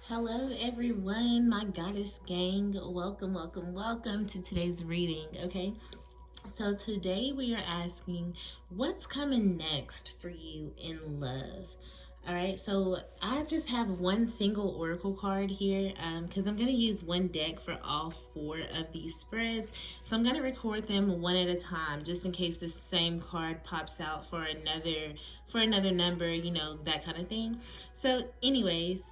Hello, everyone, my goddess gang. Welcome to today's reading. Okay, so today we are asking what's coming next for you in love. All right, so I just have one single oracle card here because I'm going to use one deck for all four of these spreads. So I'm going to record them one at a time just in case the same card pops out for another number, that kind of thing. So anyways,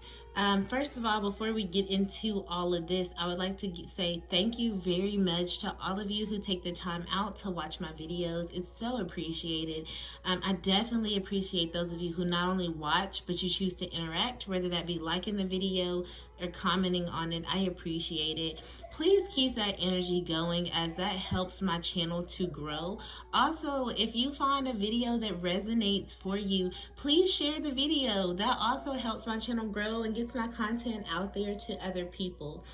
first of all, before we get into all of this, I would like to say thank you very much to all of you who take the time out to watch my videos. It's so appreciated. I definitely appreciate those of you who not only watch, but you choose to interact, whether that be liking the video or commenting on it. I appreciate it. Please keep that energy going as that helps my channel to grow. Also, if you find a video that resonates for you, please share the video. That also helps my channel grow and gets my content out there to other people.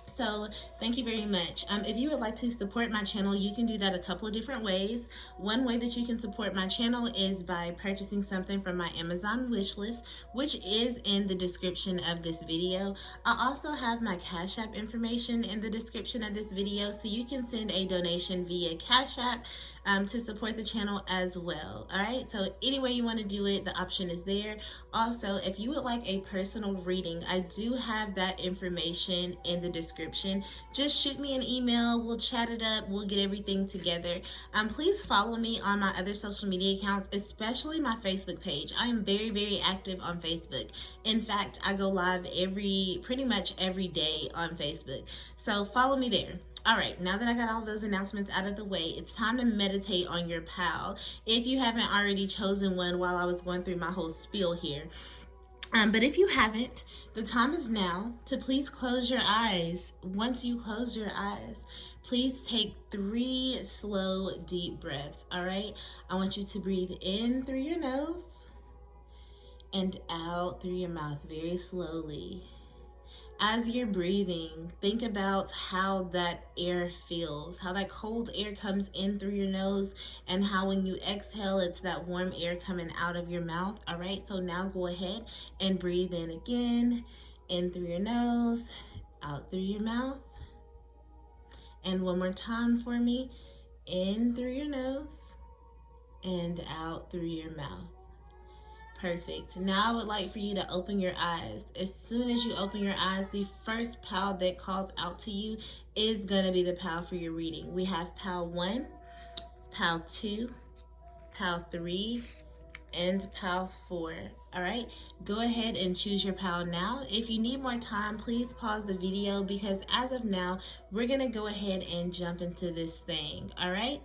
So thank you very much. If you would like to support my channel, you can do that a couple of different ways. One way that you can support my channel is by purchasing something from my Amazon wish list, which is in the description of this video. I also have my Cash App information in the description of this video, so you can send a donation via Cash App to support the channel as well. All right, so any way you want to do it, the option is there. Also, if you would like a personal reading, I do have that information in the description. Just shoot me an email, we'll chat it up, we'll get everything together. Please follow me on my other social media accounts, especially my Facebook page. I am very active on Facebook. In fact, I go live pretty much every day on Facebook, so follow me there. All right, now that I got all those announcements out of the way, it's time to meditate on your pal. If you haven't already chosen one while I was going through my whole spiel here. But if you haven't, the time is now to please close your eyes. Once you close your eyes, please take 3 slow, deep breaths, all right? I want you to breathe in through your nose and out through your mouth very slowly. As you're breathing, think about how that air feels, how that cold air comes in through your nose, and how when you exhale, it's that warm air coming out of your mouth. All right, so now go ahead and breathe in again, in through your nose, out through your mouth. And one more time for me, in through your nose and out through your mouth. Perfect. Now I would like for you to open your eyes. As soon as you open your eyes, the first pal that calls out to you is going to be the pal for your reading. We have pal 1, pal 2, pal 3, and pal 4. All right, go ahead and choose your pal now. If you need more time, please pause the video because as of now, we're going to go ahead and jump into this thing. All right.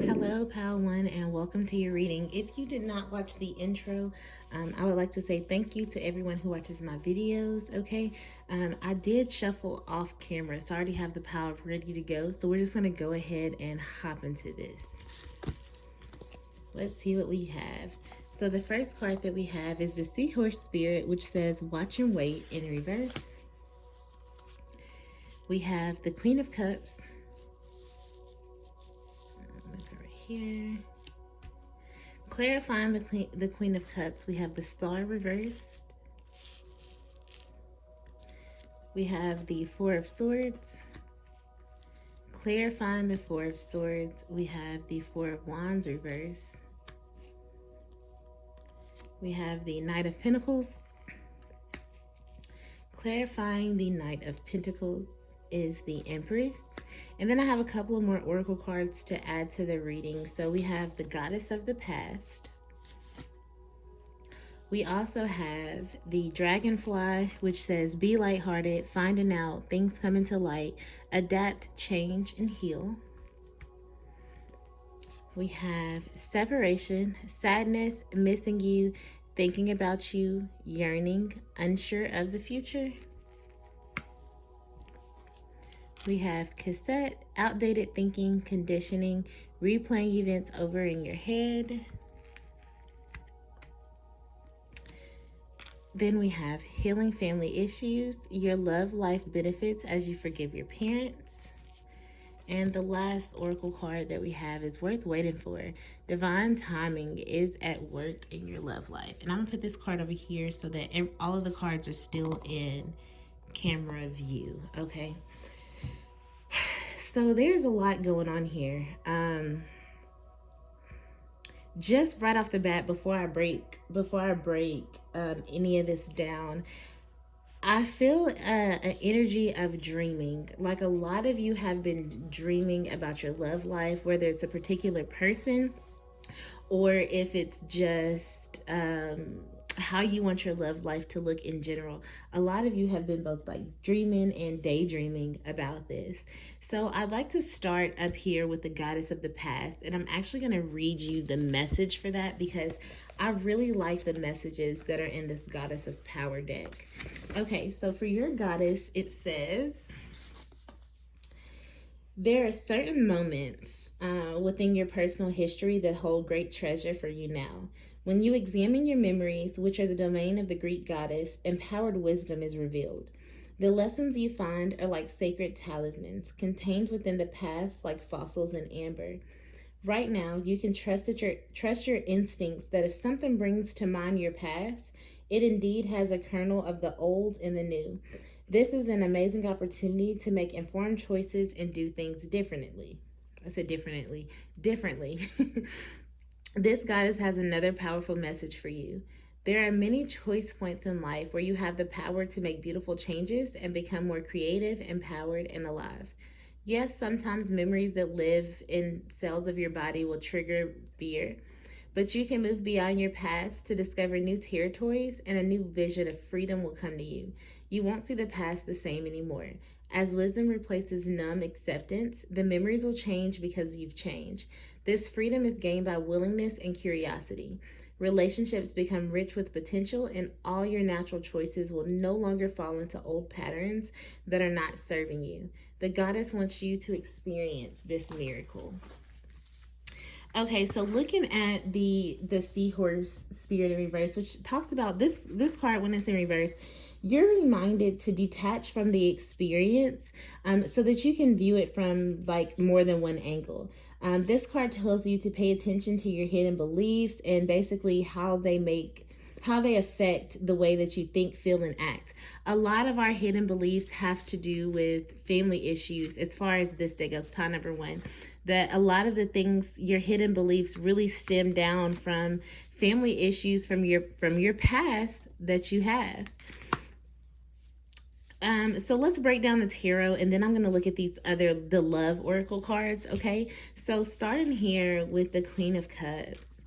Hello, Pal 1, and welcome to your reading. If you did not watch the intro, I would like to say thank you to everyone who watches my videos, okay? I did shuffle off camera, so I already have the Pal ready to go, so we're just going to go ahead and hop into this. Let's see what we have. So the first card that we have is the Seahorse Spirit, which says, watch and wait in reverse. We have the Queen of Cups. Here. Clarifying the Queen of Cups, we have the Star reversed. We have the Four of Swords. Clarifying the Four of Swords, we have the Four of Wands reversed. We have the Knight of Pentacles. Clarifying the Knight of Pentacles is the Empress. And then I have a couple of more oracle cards to add to the reading. So we have the Goddess of the Past. We also have the Dragonfly, which says, be lighthearted, finding out, things come into light, adapt, change, and heal. We have Separation, sadness, missing you, thinking about you, yearning, unsure of the future. We have Cassette, outdated thinking, conditioning, replaying events over in your head. Then we have Healing family issues, your love life benefits as you forgive your parents. And the last oracle card that we have is worth waiting for. Divine timing is at work in your love life. And I'm going to put this card over here so that all of the cards are still in camera view. Okay. So there's a lot going on here. Just right off the bat, before I break any of this down, I feel an energy of dreaming. Like a lot of you have been dreaming about your love life, whether it's a particular person or if it's just how you want your love life to look in general. A lot of you have been both like dreaming and daydreaming about this. So I'd like to start up here with the goddess of the past, and I'm actually going to read you the message for that because I really like the messages that are in this goddess of power deck. Okay, so for your goddess, it says, there are certain moments within your personal history that hold great treasure for you now. When you examine your memories, which are the domain of the Greek goddess, empowered wisdom is revealed. The lessons you find are like sacred talismans, contained within the past like fossils in amber. Right now, you can trust your instincts that if something brings to mind your past, it indeed has a kernel of the old in the new. This is an amazing opportunity to make informed choices and do things differently. I said differently. This goddess has another powerful message for you. There are many choice points in life where you have the power to make beautiful changes and become more creative, empowered, and alive. Yes, sometimes memories that live in cells of your body will trigger fear, but you can move beyond your past to discover new territories, and a new vision of freedom will come to you. You won't see the past the same anymore. As wisdom replaces numb acceptance, the memories will change because you've changed. This freedom is gained by willingness and curiosity. Relationships become rich with potential, and all your natural choices will no longer fall into old patterns that are not serving you. The goddess wants you to experience this miracle. Okay, so looking at the seahorse spirit in reverse, which talks about this card when it's in reverse, you're reminded to detach from the experience so that you can view it from like more than one angle. This card tells you to pay attention to your hidden beliefs and basically how they affect the way that you think, feel, and act. A lot of our hidden beliefs have to do with family issues as far as this day goes, pile number one. That a lot of the things, your hidden beliefs really stem down from family issues from your past that you have. So let's break down the tarot, and then I'm going to look at the love oracle cards, okay? So starting here with the Queen of Cups.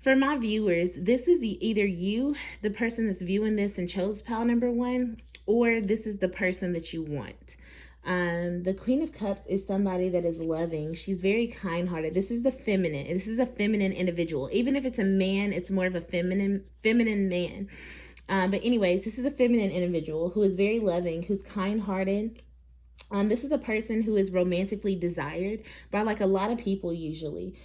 For my viewers, this is either you, the person that's viewing this and chose pile number one, or this is the person that you want. The Queen of Cups is somebody that is loving. She's very kind-hearted. This is the feminine. This is a feminine individual. Even if it's a man, it's more of a feminine man. But anyways, this is a feminine individual who is very loving, who's kind-hearted. This is a person who is romantically desired by like a lot of people usually.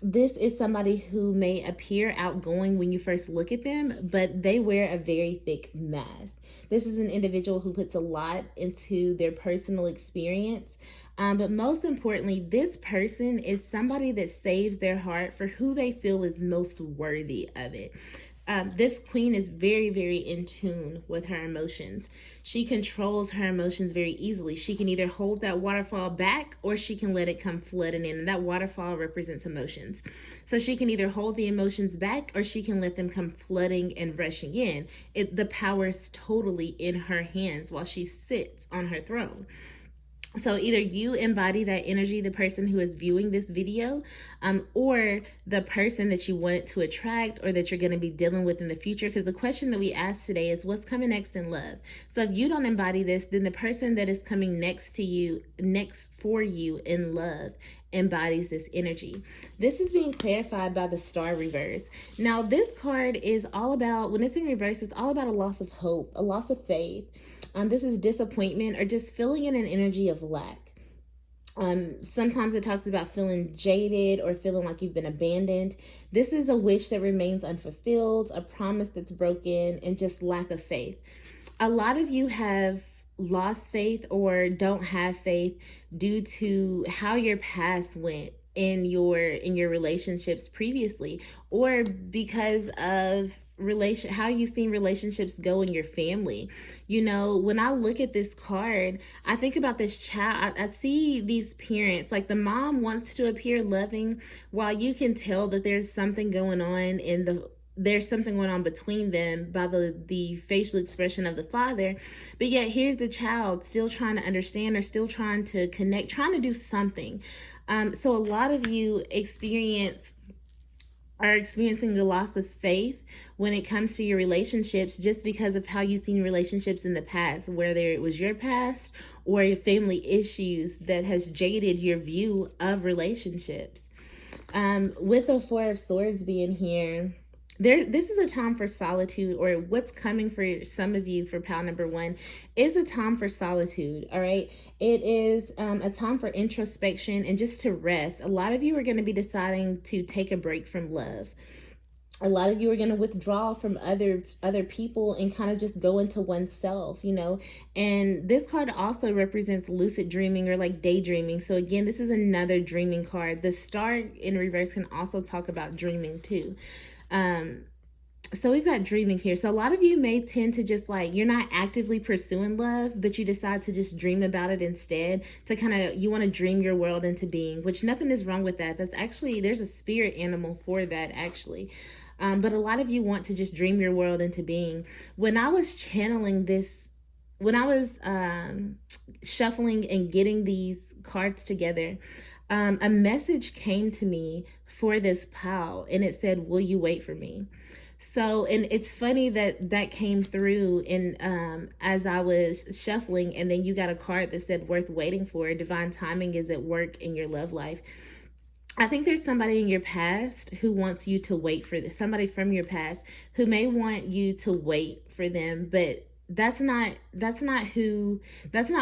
This is somebody who may appear outgoing when you first look at them, but they wear a very thick mask. This is an individual who puts a lot into their personal experience. But most importantly, this person is somebody that saves their heart for who they feel is most worthy of it. This queen is very, very in tune with her emotions. She controls her emotions very easily. She can either hold that waterfall back or she can let it come flooding in. And that waterfall represents emotions. So she can either hold the emotions back or she can let them come flooding and rushing in. The power is totally in her hands while she sits on her throne. So either you embody that energy, the person who is viewing this video, or the person that you want it to attract or that you're going to be dealing with in the future. Because the question that we asked today is what's coming next in love? So if you don't embody this, then the person that is coming next for you in love embodies this energy. This is being clarified by the star reverse. Now, this card is all about, when it's in reverse, it's all about a loss of hope, a loss of faith. This is disappointment or just feeling in an energy of lack. Sometimes it talks about feeling jaded or feeling like you've been abandoned. This is a wish that remains unfulfilled, a promise that's broken, and just lack of faith. A lot of you have lost faith or don't have faith due to how your past went in your relationships previously, or because of how you've seen relationships go in your family. You know, when I look at this card, I think about this child. I see these parents, like the mom wants to appear loving, while you can tell that there's something going on between them by the facial expression of the father. But yet here's the child still trying to understand, or still trying to connect, trying to do something. So a lot of you are experiencing a loss of faith when it comes to your relationships, just because of how you've seen relationships in the past, whether it was your past or your family issues that has jaded your view of relationships. With the Four of Swords being here, this is a time for solitude, or what's coming for some of you for pile number one is a time for solitude. All right, it is a time for introspection and just to rest. A lot of you are going to be deciding to take a break from love. A lot of you are going to withdraw from other people and kind of just go into oneself, you know. And this card also represents lucid dreaming, or like daydreaming. So again, this is another dreaming card. The star in reverse can also talk about dreaming too. So we've got dreaming here. So a lot of you may tend to just, like, you're not actively pursuing love, but you decide to just dream about it instead, to kind of, you want to dream your world into being, which nothing is wrong with that. That's actually, there's a spirit animal for that actually. But a lot of you want to just dream your world into being. When I was channeling this, when I was shuffling and getting these cards together, a message came to me for this pile, and it said, "Will you wait for me?" So, and it's funny that came through in as I was shuffling, and then you got a card that said, "Worth waiting for. Divine timing is at work in your love life." I think there's somebody in your past who wants you to wait for this. Somebody from your past who may want you to wait for them, but that's not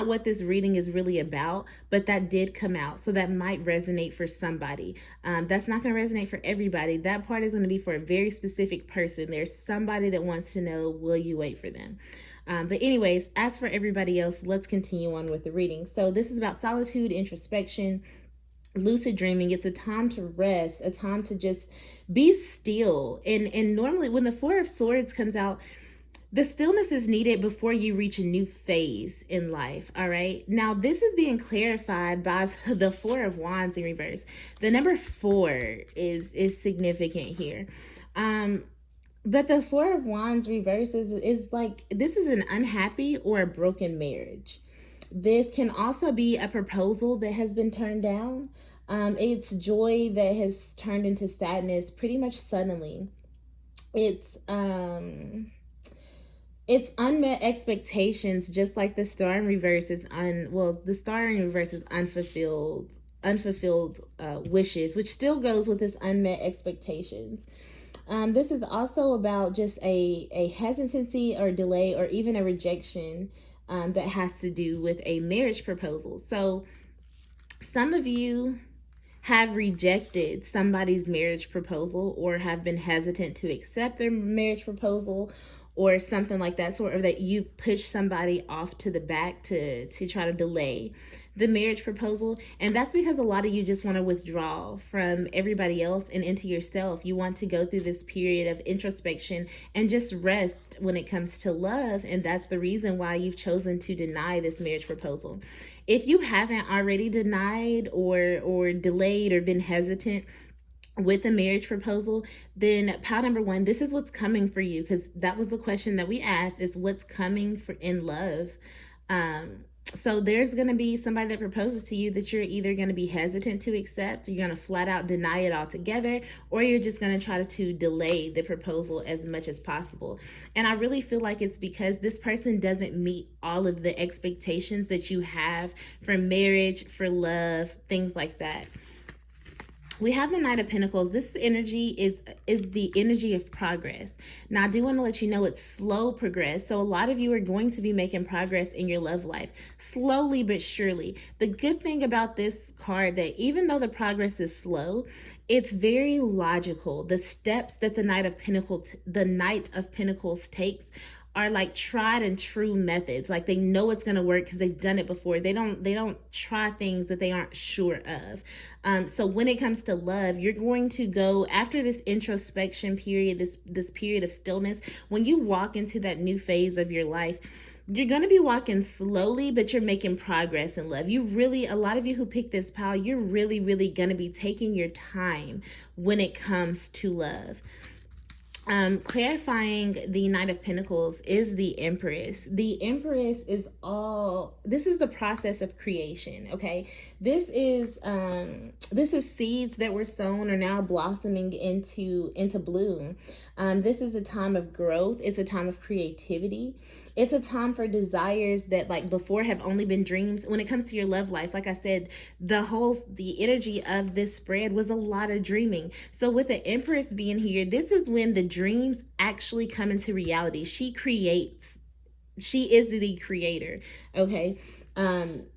what this reading is really about. But that did come out, so that might resonate for somebody. That's not going to resonate for everybody. That part is going to be for a very specific person. There's somebody that wants to know, will you wait for them? But anyways, as for everybody else, let's continue on with the reading. So this is about solitude, introspection, lucid dreaming. It's a time to rest, a time to just be still. And normally when the Four of Swords comes out, the stillness is needed before you reach a new phase in life. All right, now this is being clarified by the Four of Wands in reverse. The number 4 is significant here. But the Four of Wands reverse is like, this is an unhappy or a broken marriage. This can also be a proposal that has been turned down. It's joy that has turned into sadness pretty much suddenly. It's unmet expectations, just like the star in reverse is the star in reverse is unfulfilled wishes, which still goes with this unmet expectations. This is also about just a hesitancy or delay, or even a rejection that has to do with a marriage proposal. So some of you have rejected somebody's marriage proposal, or have been hesitant to accept their marriage proposal, or something like that, sort of, that you've pushed somebody off to the back to try to delay the marriage proposal. And that's because a lot of you just want to withdraw from everybody else and into yourself. You want to go through this period of introspection and just rest when it comes to love. And that's the reason why you've chosen to deny this marriage proposal. If you haven't already denied or delayed or been hesitant with a marriage proposal, then pile number 1, this is what's coming for you, because that was the question that we asked, is what's coming for in love. So there's going to be somebody that proposes to you that you're either going to be hesitant to accept, you're going to flat out deny it altogether, or you're just going to try to delay the proposal as much as possible. And I really feel like it's because this person doesn't meet all of the expectations that you have for marriage, for love, things like that. We have the Knight of Pentacles. This energy is the energy of progress. Now, I do want to let you know it's slow progress. So a lot of you are going to be making progress in your love life, slowly but surely. The good thing about this card, that even though the progress is slow, it's very logical. The steps that the Knight of Pentacles takes are like tried and true methods. Like they know it's going to work because they've done it before. They don't try things that they aren't sure of. So when it comes to love, you're going to go after this introspection period, this period of stillness. When you walk into that new phase of your life, you're going to be walking slowly, but you're making progress in love. A lot of you who pick this pile, you're really, really going to be taking your time when it comes to love. Clarifying the Knight of Pentacles is the Empress. The Empress this is the process of creation, okay? This is seeds that were sown are now blossoming into bloom. This is a time of growth. It's a time of creativity. It's a time for desires that like before have only been dreams. When it comes to your love life, like I said, the energy of this spread was a lot of dreaming. So with the Empress being here, this is when the dreams actually come into reality. She is the creator, okay?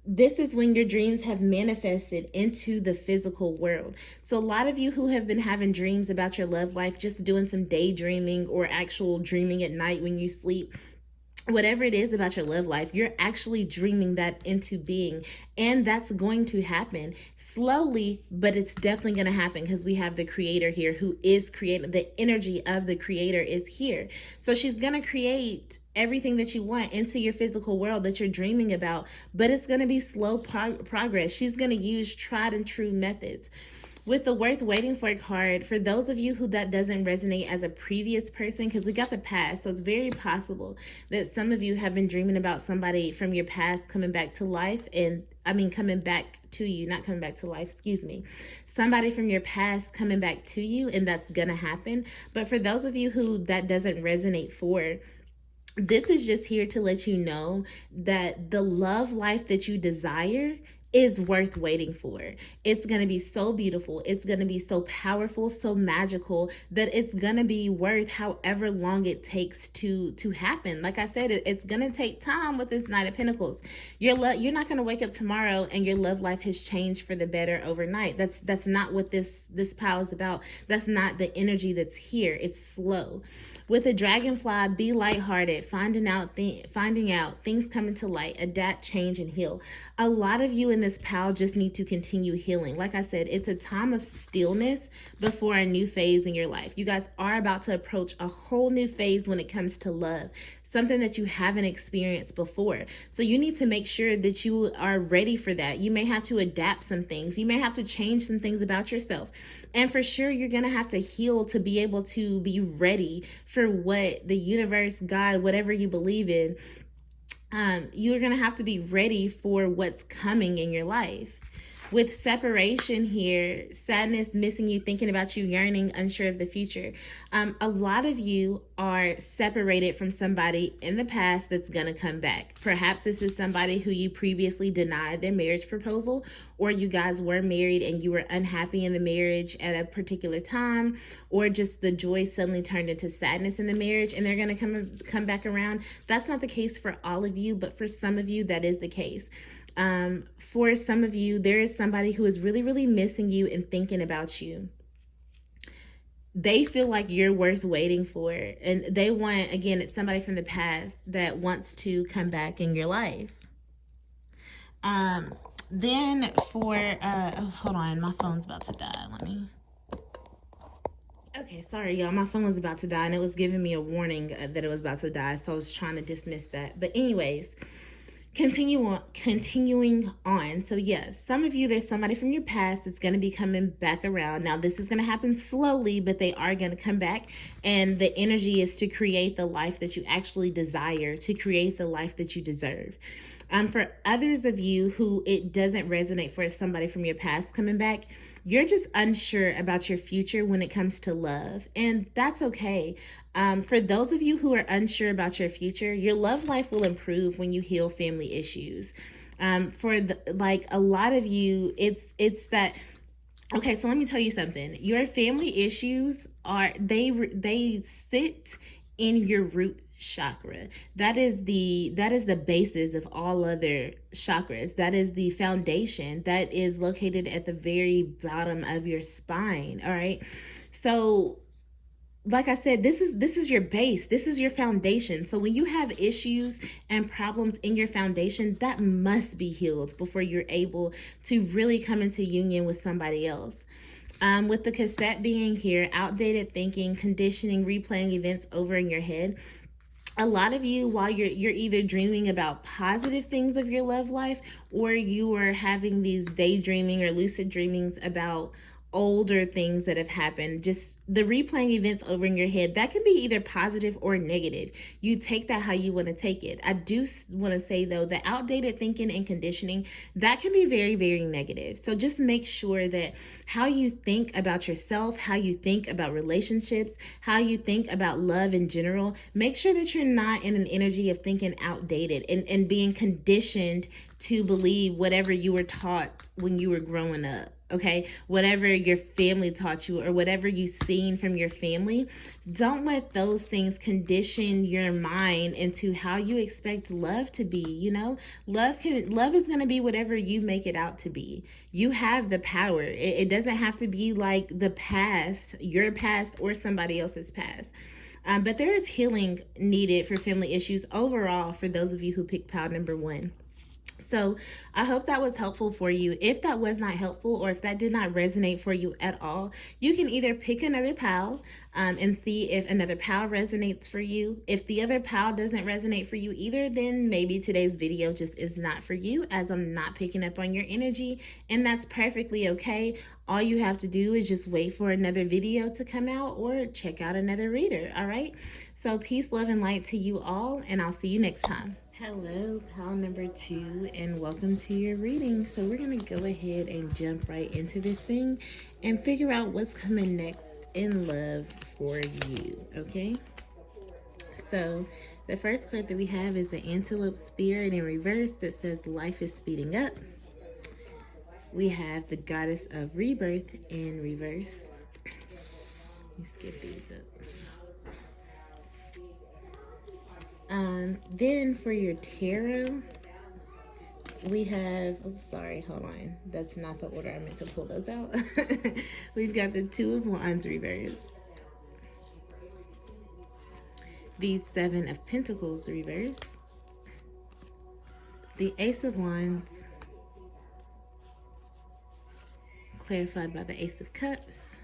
This is when your dreams have manifested into the physical world. So a lot of you who have been having dreams about your love life, just doing some daydreaming or actual dreaming at night when you sleep, whatever it is about your love life, you're actually dreaming that into being. And that's going to happen slowly, but it's definitely going to happen because we have the creator here who is creating. The energy of the creator is here. So she's going to create everything that you want into your physical world that you're dreaming about, but it's going to be slow progress. She's going to use tried and true methods. With the worth waiting for card, for those of you who that doesn't resonate as a previous person, because we got the past, so it's very possible that some of you have been dreaming about somebody from your past coming back to life, coming back to you, not coming back to life, excuse me. Somebody from your past coming back to you, and that's gonna happen. But for those of you who that doesn't resonate for, this is just here to let you know that the love life that you desire is worth waiting for. It's going to be so beautiful. It's going to be so powerful, so magical that it's going to be worth however long it takes to happen. Like I said, it's going to take time with this Knight of Pentacles. You're not going to wake up tomorrow and your love life has changed for the better overnight. That's not what this pile is about. That's not the energy that's here. It's slow. With a dragonfly, be lighthearted, finding out things coming to light, adapt, change, and heal. A lot of you in this pile just need to continue healing. Like I said, it's a time of stillness before a new phase in your life. You guys are about to approach a whole new phase when it comes to love, something that you haven't experienced before. So you need to make sure that you are ready for that. You may have to adapt some things. You may have to change some things about yourself. And for sure, you're going to have to heal to be able to be ready for what the universe, God, whatever you believe in, you're going to have to be ready for what's coming in your life. With separation here, sadness, missing you, thinking about you, yearning, unsure of the future. A lot of you are separated from somebody in the past that's going to come back. Perhaps this is somebody who you previously denied their marriage proposal, or you guys were married and you were unhappy in the marriage at a particular time, or just the joy suddenly turned into sadness in the marriage and they're going to come back around. That's not the case for all of you, but for some of you, that is the case. For some of you, there is somebody who is really, really missing you and thinking about you. They feel like you're worth waiting for, and they want, again, it's somebody from the past that wants to come back in your life. Then for, hold on, my phone's about to die. Okay, sorry, y'all. My phone was about to die, and it was giving me a warning that it was about to die, so I was trying to dismiss that. But anyways, continuing on. So yes, some of you, there's somebody from your past that's going to be coming back around. Now this is going to happen slowly, but they are going to come back, and the energy is to create the life that you actually desire, to create the life that you deserve. For others of you who it doesn't resonate for somebody from your past coming back, you're just unsure about your future when it comes to love, and that's okay. For those of you who are unsure about your future, your love life will improve when you heal family issues. Like a lot of you, it's that. Okay, so let me tell you something. Your family issues they sit in your root chakra. That is the basis of all other chakras. That is the foundation that is located at the very bottom of your spine. All right. So like I said, this is your base. This is your foundation. So when you have issues and problems in your foundation, that must be healed before you're able to really come into union with somebody else. With the cassette being here, outdated thinking, conditioning, replaying events over in your head, a lot of you, while you're either dreaming about positive things of your love life, or you are having these daydreaming or lucid dreamings about older things that have happened, just the replaying events over in your head, that can be either positive or negative. You take that how you want to take it. I do want to say though, the outdated thinking and conditioning, that can be very, very negative. So just make sure that how you think about yourself, how you think about relationships, how you think about love in general, make sure that you're not in an energy of thinking outdated and being conditioned to believe whatever you were taught when you were growing up. Okay, whatever your family taught you or whatever you've seen from your family, don't let those things condition your mind into how you expect love to be. You know, love is going to be whatever you make it out to be. You have the power. It doesn't have to be like the past, your past, or somebody else's past. But there is healing needed for family issues overall for those of you who picked pile number 1. So I hope that was helpful for you. If that was not helpful, or if that did not resonate for you at all, you can either pick another pal and see if another pal resonates for you. If the other pal doesn't resonate for you either, then maybe today's video just is not for you, as I'm not picking up on your energy, and that's perfectly okay. All you have to do is just wait for another video to come out or check out another reader. All right. So peace, love, and light to you all, and I'll see you next time. Hello, pal number 2, and welcome to your reading. So we're going to go ahead and jump right into this thing and figure out what's coming next in love for you, okay? So the first card that we have is the Antelope Spirit in reverse that says life is speeding up. We have the Goddess of Rebirth in reverse. Let me skip these up. Then for your tarot, we have, oh, sorry, hold on. That's not the order I meant to pull those out. We've got the Two of Wands reverse, the Seven of Pentacles reverse, the Ace of Wands, clarified by the Ace of Cups,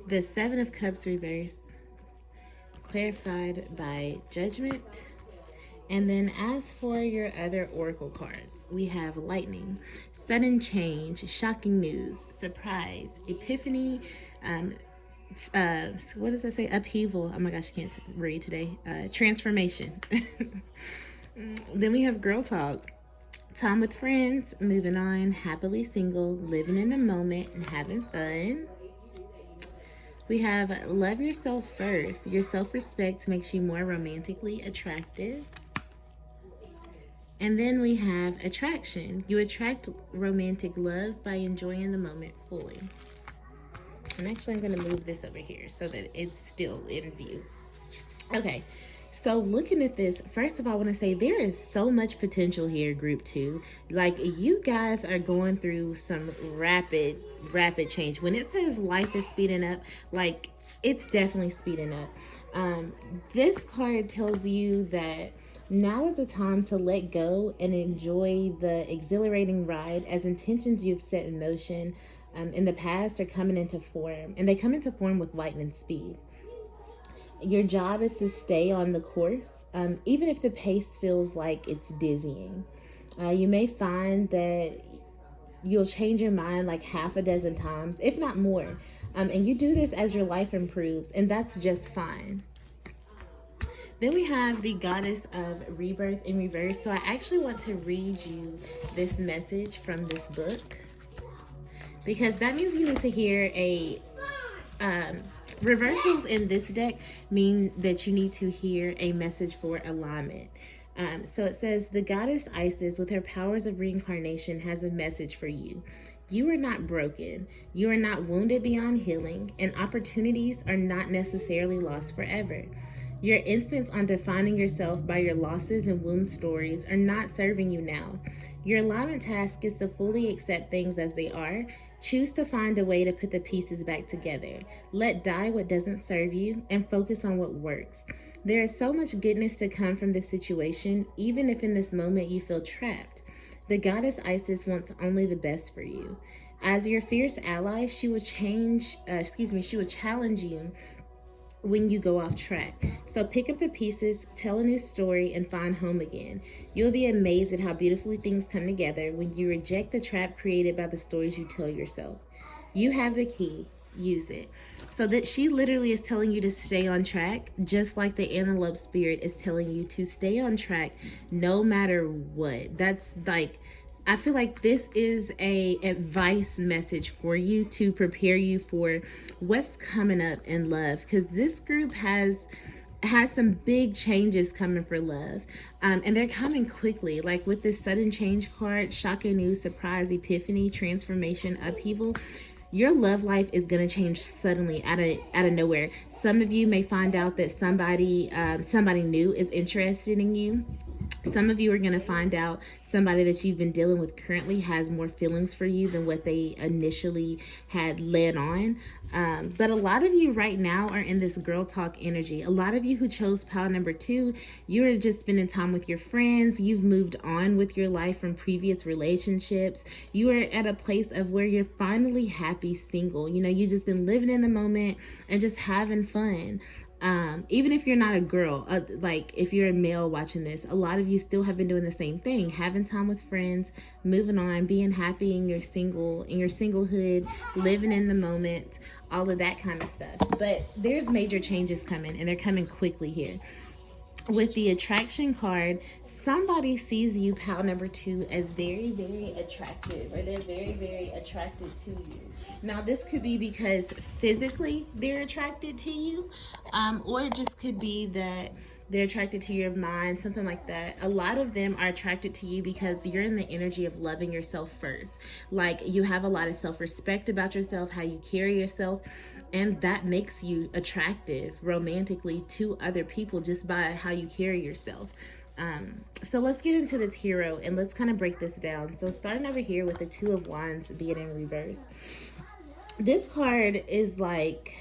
the Seven of Cups reverse, clarified by Judgment. And then as for your other oracle cards, we have lightning, sudden change, shocking news, surprise, epiphany, what does that say? Upheaval. Oh my gosh, I can't read today. Transformation. Then we have girl talk, time with friends, moving on, happily single, living in the moment and having fun. We have love yourself first. Your self-respect makes you more romantically attractive. And then we have attraction. You attract romantic love by enjoying the moment fully. And actually, I'm going to move this over here so that it's still in view. Okay, so looking at this, first of all, I want to say there is so much potential here, group 2. Like, you guys are going through some rapid change. When it says life is speeding up, like, it's definitely speeding up. This card tells you that now is the time to let go and enjoy the exhilarating ride, as intentions you've set in motion in the past are coming into form, and they come into form with lightning speed. Your job is to stay on the course, even if the pace feels like it's dizzying. You may find that you'll change your mind like half a dozen times, if not more. And you do this as your life improves, and that's just fine. Then we have the Goddess of Rebirth in reverse. So I actually want to read you this message from this book, because that means you need to hear a reversals in this deck mean that you need to hear a message for alignment. So it says, the goddess Isis, with her powers of reincarnation, has a message for you. You are not broken. You are not wounded beyond healing, and opportunities are not necessarily lost forever. Your instincts on defining yourself by your losses and wound stories are not serving you now. Your alignment task is to fully accept things as they are, Choose to find a way to put the pieces back together. Let die what doesn't serve you and focus on what works. There is so much goodness to come from this situation, even if in this moment you feel trapped. The goddess Isis wants only the best for you. As your fierce ally, she will challenge you when you go off track. So pick up the pieces, tell a new story, and find home again. You'll be amazed at how beautifully things come together when you reject the trap created by the stories you tell yourself. You have the key, use it. So that she literally is telling you to stay on track, just like the antelope spirit is telling you to stay on track no matter what. That's like, I feel like this is a advice message for you to prepare you for what's coming up in love, because this group has some big changes coming for love, and they're coming quickly, like with this sudden change card, shocking news, surprise, epiphany, transformation, upheaval. Your love life is going to change suddenly out of nowhere. Some of you may find out that somebody new is interested in you. Some of you are going to find out somebody that you've been dealing with currently has more feelings for you than what they initially had led on. But a lot of you right now are in this girl talk energy. A lot of you who chose pile number 2, you're just spending time with your friends. You've moved on with your life from previous relationships. You are at a place of where you're finally happy single. You know, you've just been living in the moment and just having fun. Even if you're not a girl, like if you're a male watching this, a lot of you still have been doing the same thing, having time with friends, moving on, being happy in your singlehood, living in the moment, all of that kind of stuff. But there's major changes coming, and they're coming quickly here. With the attraction card, somebody sees you, pal number 2, as very, very attractive, or they're very, very attracted to you. Now, this could be because physically they're attracted to you, or it just could be that they're attracted to your mind, something like that. A lot of them are attracted to you because you're in the energy of loving yourself first. Like, you have a lot of self-respect about yourself, how you carry yourself, and that makes you attractive romantically to other people just by how you carry yourself. So let's get into the tarot and let's kind of break this down. So starting over here with the 2 of Wands being in reverse. This card is like,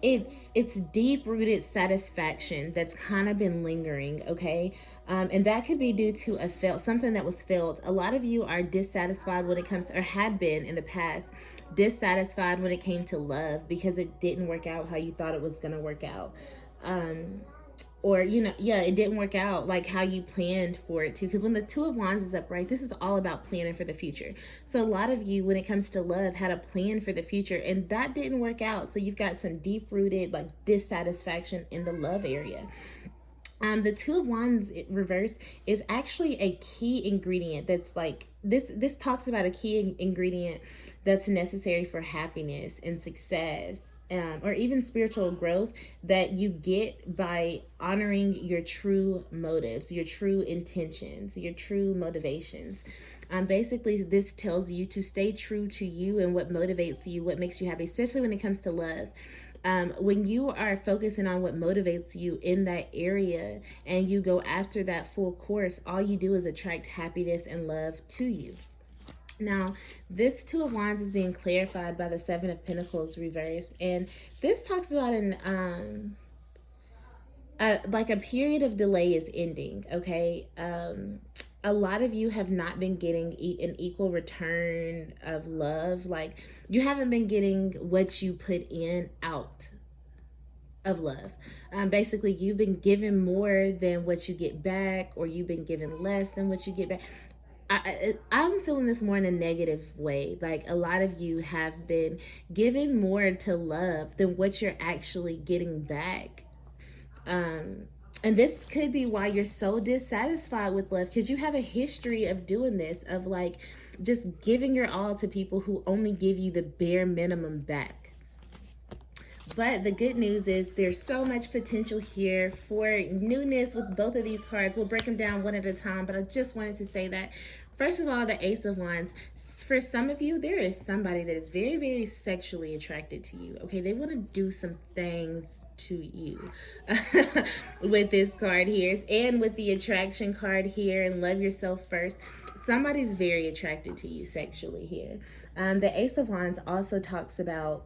it's deep-rooted satisfaction that's kind of been lingering, okay? And that could be due to something that was felt. A lot of you are dissatisfied when it comes to, or had been in the past, dissatisfied when it came to love because it didn't work out how you thought it was going to work out. Or, it didn't work out like how you planned for it to. Because when the 2 of Wands is upright, this is all about planning for the future. So a lot of you, when it comes to love, had a plan for the future, and that didn't work out. So you've got some deep-rooted like dissatisfaction in the love area. The 2 of Wands reverse is actually a key ingredient that's like, this talks about a key ingredient that's necessary for happiness and success, or even spiritual growth, that you get by honoring your true motives, your true intentions, your true motivations. Basically, this tells you to stay true to you and what motivates you, what makes you happy, especially when it comes to love. When you are focusing on what motivates you in that area and you go after that full course, all you do is attract happiness and love to you. Now, this 2 of Wands is being clarified by the 7 of Pentacles reverse, and this talks about like a period of delay is ending, okay? A lot of you have not been getting an equal return of love. Like, you haven't been getting what you put in out of love. Basically, you've been given more than what you get back, or you've been given less than what you get back. I'm feeling this more in a negative way. Like, a lot of you have been given more to love than what you're actually getting back. And this could be why you're so dissatisfied with love, because you have a history of doing this, of like just giving your all to people who only give you the bare minimum back. But the good news is there's so much potential here for newness with both of these cards. We'll break them down one at a time, but I just wanted to say that, first of all, the Ace of Wands. For some of you, there is somebody that is very, very sexually attracted to you. Okay, they want to do some things to you with this card here, and with the attraction card here, and love yourself first. somebody's very attracted to you sexually here. The Ace of Wands also talks about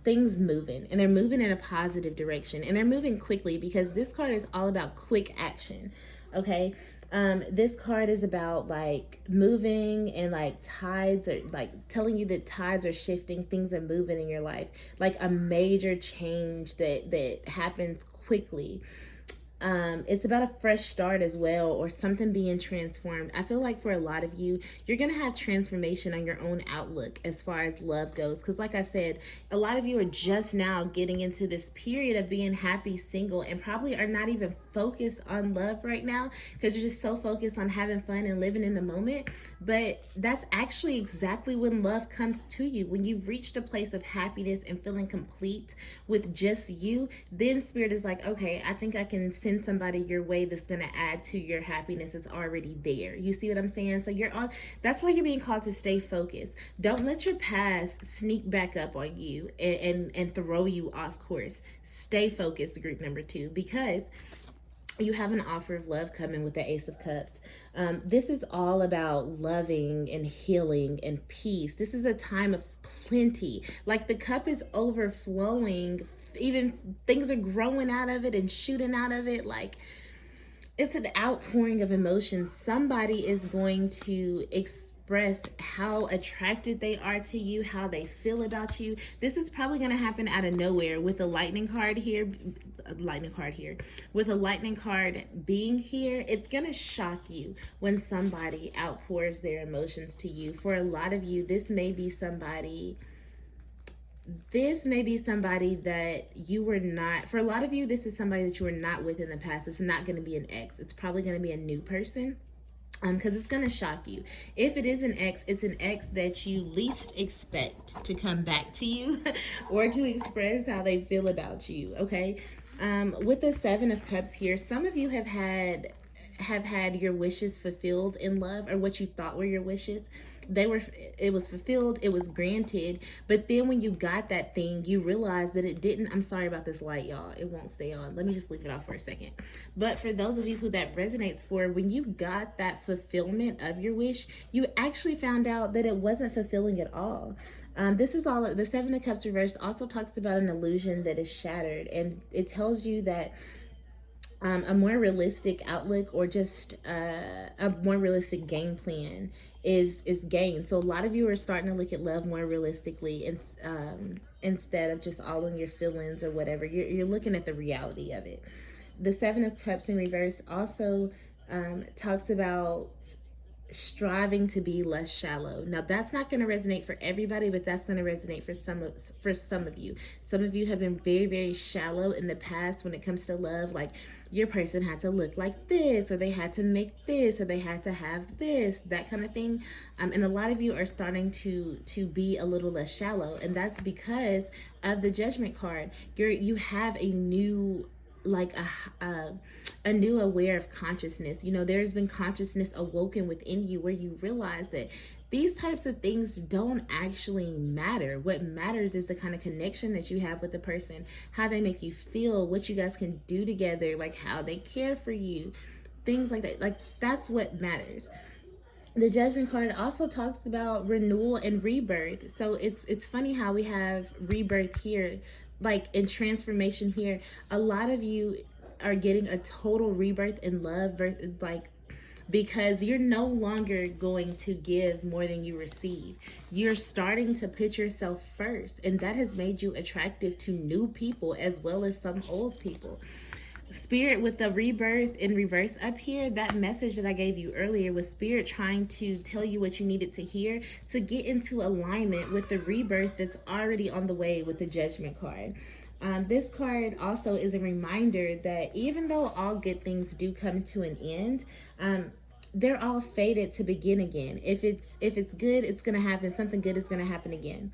things moving, and they're moving in a positive direction, and they're moving quickly, because this card is all about quick action. Okay. This card is about like moving, and like tides are like telling you that tides are shifting, things are moving in your life, like a major change that happens quickly. It's about a fresh start as well, or something being transformed. I feel like for a lot of you, you're going to have transformation on your own outlook as far as love goes. Because like I said, a lot of you are just now getting into this period of being happy single, and probably are not even focused on love right now, because you're just so focused on having fun and living in the moment. But that's actually exactly when love comes to you. When you've reached a place of happiness and feeling complete with just you, then Spirit is like, okay, I think I can send somebody your way that's going to add to your happiness. It's already there. You see what I'm saying? So you're on, that's why you're being called to stay focused. Don't let your past sneak back up on you and throw you off course. Stay focused, group number 2, because you have an offer of love coming with the Ace of Cups. This is all about loving and healing and peace. This is a time of plenty. Like the cup is overflowing. Even things are growing out of it and shooting out of it. Like it's an outpouring of emotions. Somebody is going to express how attracted they are to you, how they feel about you. This is probably going to happen out of nowhere with a lightning card here. With a lightning card being here, it's going to shock you when somebody outpours their emotions to you. For a lot of you, this may be somebody that you were not, for a lot of you, this is somebody that you were not with in the past. It's not going to be an ex. It's probably going to be a new person. Because it's going to shock you. If it is an ex, it's an ex that you least expect to come back to you or to express how they feel about you, okay? With the Seven of Cups here, some of you have had your wishes fulfilled in love, or what you thought were your wishes. It was fulfilled, it was granted, but then when you got that thing, you realized that it didn't. I'm sorry about this light, y'all. It won't stay on. Let me just leave it off for a second. But for those of you who that resonates for, when you got that fulfillment of your wish, you actually found out that it wasn't fulfilling at all. This is all, the Seven of Cups reverse also talks about an illusion that is shattered, and it tells you that a more realistic outlook, or just a more realistic game plan is gained. So a lot of you are starting to look at love more realistically, and instead of just all on your feelings or whatever. You're looking at the reality of it. The Seven of Cups in reverse also talks about striving to be less shallow. Now that's not going to resonate for everybody, but that's going to resonate for some of you. Some of you have been very, very shallow in the past when it comes to love. Like your person had to look like this, or they had to make this, or they had to have this, that kind of thing. And a lot of you are starting to be a little less shallow, and that's because of the Judgment card. You have a new, like a new aware of consciousness. You know, there's been consciousness awoken within you, where you realize that these types of things don't actually matter. What matters is the kind of connection that you have with the person, how they make you feel, what you guys can do together, like how they care for you, things like that. Like that's what matters. The Judgment card also talks about renewal and rebirth. So it's funny how we have rebirth here, like in transformation here. A lot of you are getting a total rebirth in love, like because you're no longer going to give more than you receive. You're starting to put yourself first, and that has made you attractive to new people as well as some old people. Spirit, with the rebirth in reverse up here, that message that I gave you earlier was Spirit trying to tell you what you needed to hear to get into alignment with the rebirth that's already on the way with the Judgment card. This card also is a reminder that even though all good things do come to an end, they're all fated to begin again. If it's good, it's going to happen. Something good is going to happen again.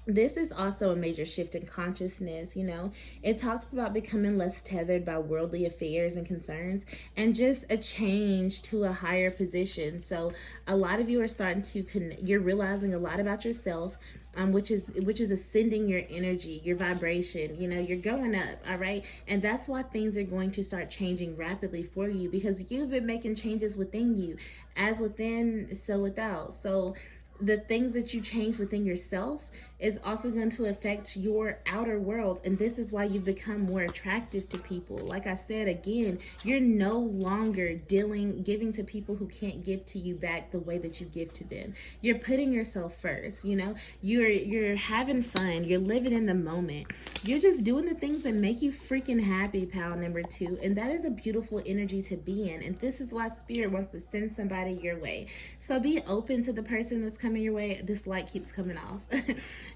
This is also a major shift in consciousness. You know, it talks about becoming less tethered by worldly affairs and concerns, and just a change to a higher position. So a lot of you are starting to you're realizing a lot about yourself. which is ascending your energy, your vibration. You're going up, all right? And that's why things are going to start changing rapidly for you, because you've been making changes within you. As within, so without. So the things that you change within yourself is also going to affect your outer world, and this is why you've become more attractive to people. Like I said again, you're no longer giving to people who can't give to you back the way that you give to them. You're putting yourself first. You're having fun, you're living in the moment, you're just doing the things that make you freaking happy, pal number two. And that is a beautiful energy to be in, and this is why spirit wants to send somebody your way. So be open to the person that's coming your way. This light keeps coming off.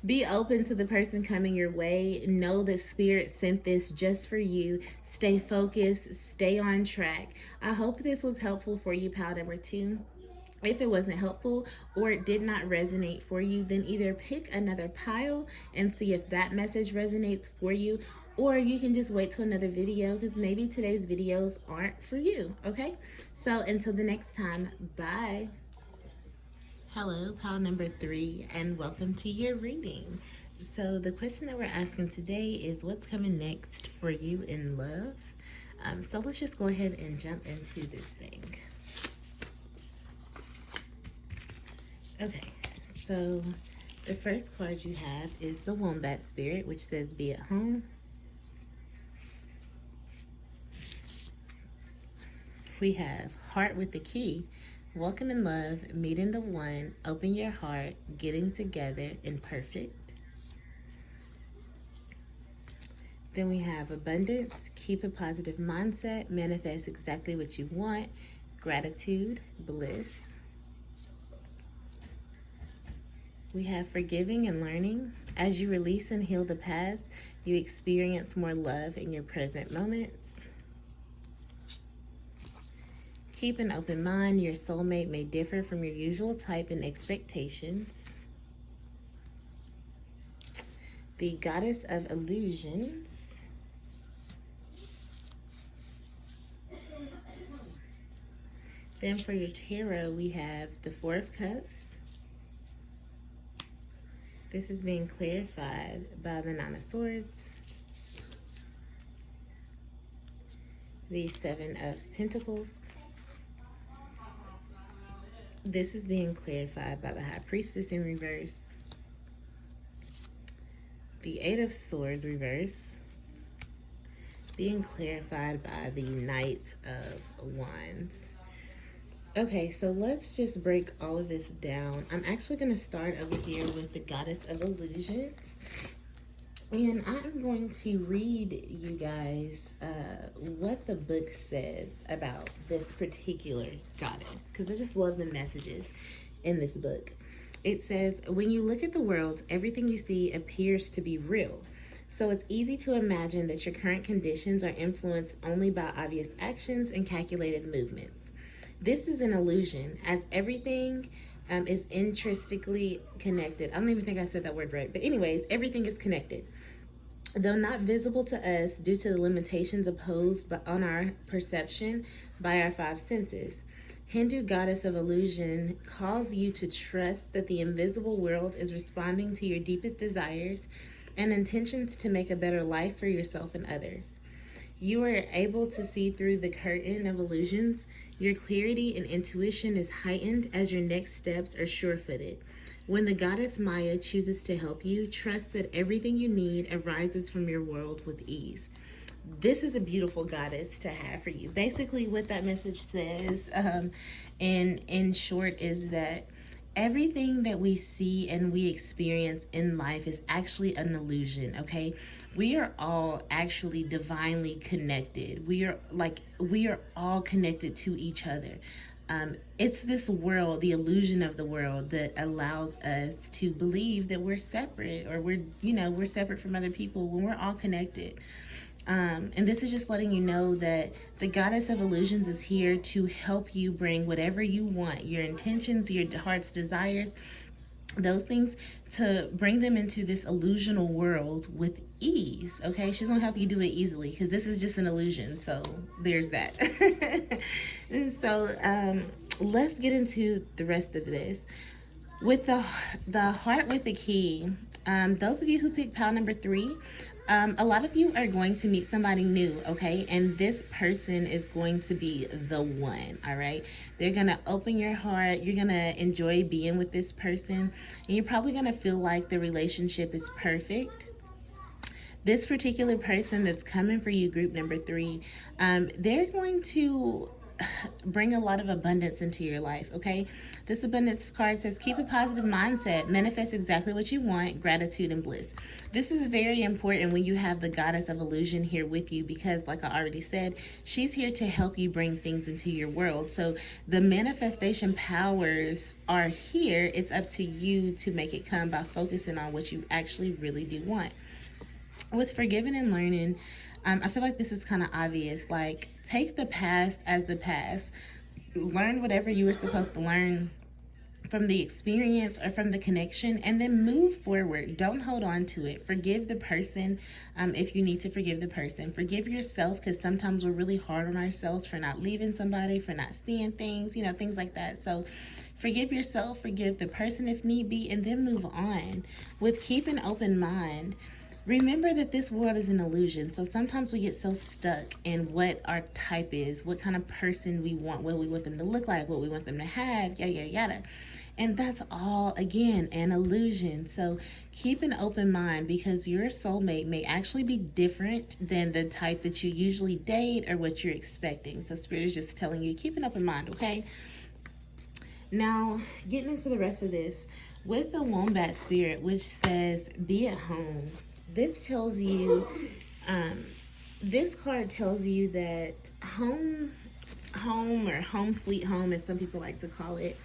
Be open to the person coming your way. Know that spirit sent this just for you. Stay focused, stay on track. I hope this was helpful for you, pal number two. If it wasn't helpful or it did not resonate for you, then either pick another pile and see if that message resonates for you, or you can just wait till another video, because maybe today's videos aren't for you. Okay, so until the next time, bye. Hello, pal number three, and welcome to your reading. So the question that we're asking today is, what's coming next for you in love? So let's just go ahead and jump into this thing. Okay, so the first card you have is the Wombat Spirit, which says be at home. We have Heart with the Key. Welcome in love, meeting the one, open your heart, getting together, and perfect. Then we have Abundance, keep a positive mindset, manifest exactly what you want, gratitude, bliss. We have Forgiving and learning. As you release and heal the past, you experience more love in your present moments. Keep an open mind. Your soulmate may differ from your usual type and expectations. The Goddess of Illusions. Then for your tarot, we have the Four of Cups. This is being clarified by the Nine of Swords. The Seven of Pentacles. This is being clarified by the High Priestess in reverse. The Eight of Swords reverse. Being clarified by the Knight of Wands. Okay, so let's just break all of this down. I'm actually going to start over here with the Goddess of Illusions. And I'm going to read you guys what the book says about this particular goddess, because I just love the messages in this book. It says, when you look at the world, everything you see appears to be real. So it's easy to imagine that your current conditions are influenced only by obvious actions and calculated movements. This is an illusion, as everything is intrinsically connected. I don't even think I said that word right. But anyways, everything is connected. Though not visible to us due to the limitations imposed on our perception by our five senses. Hindu goddess of illusion calls you to trust that the invisible world is responding to your deepest desires and intentions to make a better life for yourself and others. You are able to see through the curtain of illusions. Your clarity and intuition is heightened as your next steps are sure-footed. When the goddess Maya chooses to help you, trust that everything you need arises from your world with ease. This is a beautiful goddess to have for you. Basically, what that message says, in short, is that everything that we see and we experience in life is actually an illusion, okay? We are all actually divinely connected. We are all connected to each other. It's this world, the illusion of the world, that allows us to believe that we're separate, or we're separate from other people when we're all connected. And this is just letting you know that the Goddess of Illusions is here to help you bring whatever you want, your intentions, your heart's desires, those things, to bring them into this illusional world with ease. Okay, she's gonna help you do it easily, because this is just an illusion. So there's that. And so let's get into the rest of this. With the heart with the key, those of you who picked pile number 3, a lot of you are going to meet somebody new, okay? And this person is going to be the one, all right? They're going to open your heart. You're going to enjoy being with this person. And you're probably going to feel like the relationship is perfect. This particular person that's coming for you, group number 3, they're going to bring a lot of abundance into your life, okay? This abundance card says keep a positive mindset, manifest exactly what you want, gratitude and bliss. This is very important when you have the goddess of illusion here with you, because like I already said, she's here to help you bring things into your world. So the manifestation powers are here. It's up to you to make it come by focusing on what you actually really do want. With forgiving and learning, I feel like this is kind of obvious. Like, take the past as the past. Learn whatever you were supposed to learn from the experience or from the connection, and then move forward. Don't hold on to it. Forgive the person if you need to forgive the person. Forgive yourself, because sometimes we're really hard on ourselves for not leaving somebody, for not seeing things, things like that. So forgive yourself, forgive the person if need be, and then move on. With keep an open mind, remember that this world is an illusion. So sometimes we get so stuck in what our type is, what kind of person we want, what we want them to look like, what we want them to have, yada, yada, yada. And that's all, again, an illusion. So keep an open mind, because your soulmate may actually be different than the type that you usually date or what you're expecting. So Spirit is just telling you, keep an open mind, okay? Now, getting into the rest of this, with the Wombat Spirit, which says, be at home. This tells you, this card tells you that home or home sweet home, as some people like to call it,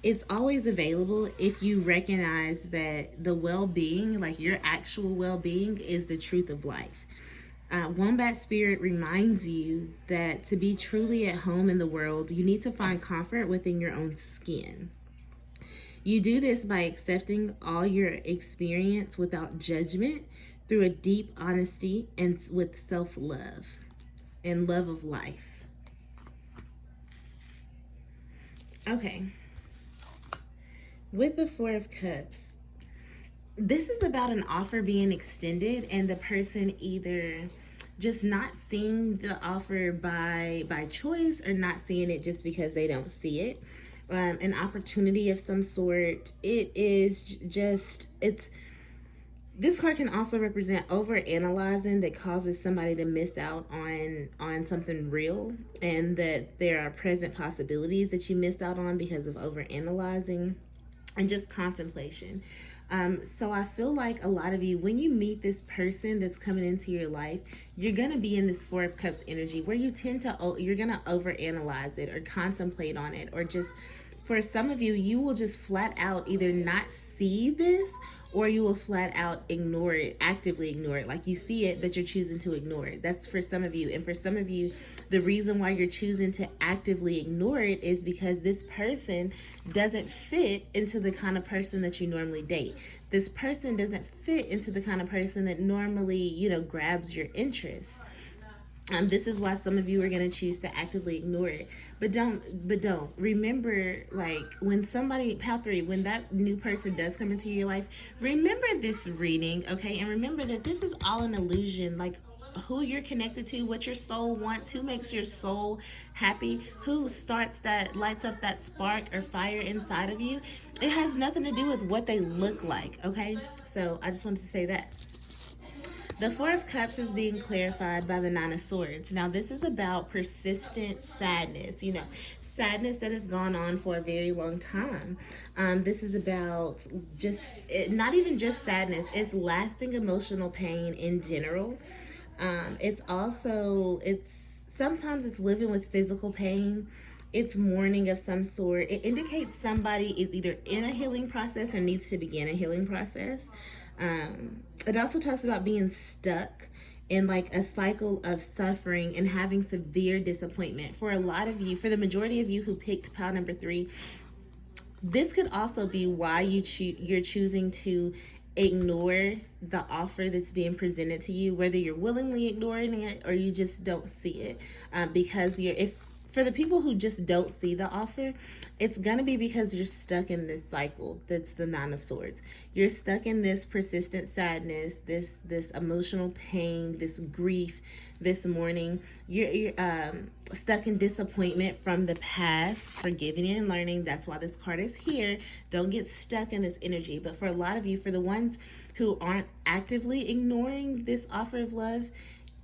it's always available if you recognize that the well-being, like your actual well-being, is the truth of life. Wombat Spirit reminds you that to be truly at home in the world, you need to find comfort within your own skin. You do this by accepting all your experience without judgment, through a deep honesty and with self-love and love of life. Okay. With the Four of Cups, this is about an offer being extended and the person either just not seeing the offer by choice, or not seeing it just because they don't see it. An opportunity of some sort. It is just, this card can also represent over-analyzing that causes somebody to miss out on something real, and that there are present possibilities that you miss out on because of over-analyzing and just contemplation. So I feel like a lot of you, when you meet this person that's coming into your life, you're going to be in this Four of Cups energy where you you're going to overanalyze it or contemplate on it, or just, for some of you, you will just flat out either not see this, or you will flat out ignore it, actively ignore it. Like, you see it, but you're choosing to ignore it. That's for some of you. And for some of you, the reason why you're choosing to actively ignore it is because this person doesn't fit into the kind of person that you normally date. This person doesn't fit into the kind of person that normally, grabs your interest. This is why some of you are going to choose to actively ignore it. But don't. Remember, like, when somebody, pal 3, when that new person does come into your life, remember this reading, okay? And remember that this is all an illusion. Like, who you're connected to, what your soul wants, who makes your soul happy, who lights up that spark or fire inside of you. It has nothing to do with what they look like, okay? So I just wanted to say that. The Four of Cups is being clarified by the Nine of Swords. Now, this is about persistent sadness, sadness that has gone on for a very long time. This is about not even just sadness, it's lasting emotional pain in general. Sometimes it's living with physical pain. It's mourning of some sort. It indicates somebody is either in a healing process or needs to begin a healing process. It also talks about being stuck in like a cycle of suffering and having severe disappointment. For a lot of you, for the majority of you who picked pile number 3, this could also be why you're choosing to ignore the offer that's being presented to you, whether you're willingly ignoring it or you just don't see it, because for the people who just don't see the offer, it's gonna be because you're stuck in this cycle. That's the Nine of Swords. You're stuck in this persistent sadness, this emotional pain, this grief, this mourning. You're stuck in disappointment from the past, forgiving and learning. That's why this card is here. Don't get stuck in this energy. But for a lot of you, for the ones who aren't actively ignoring this offer of love,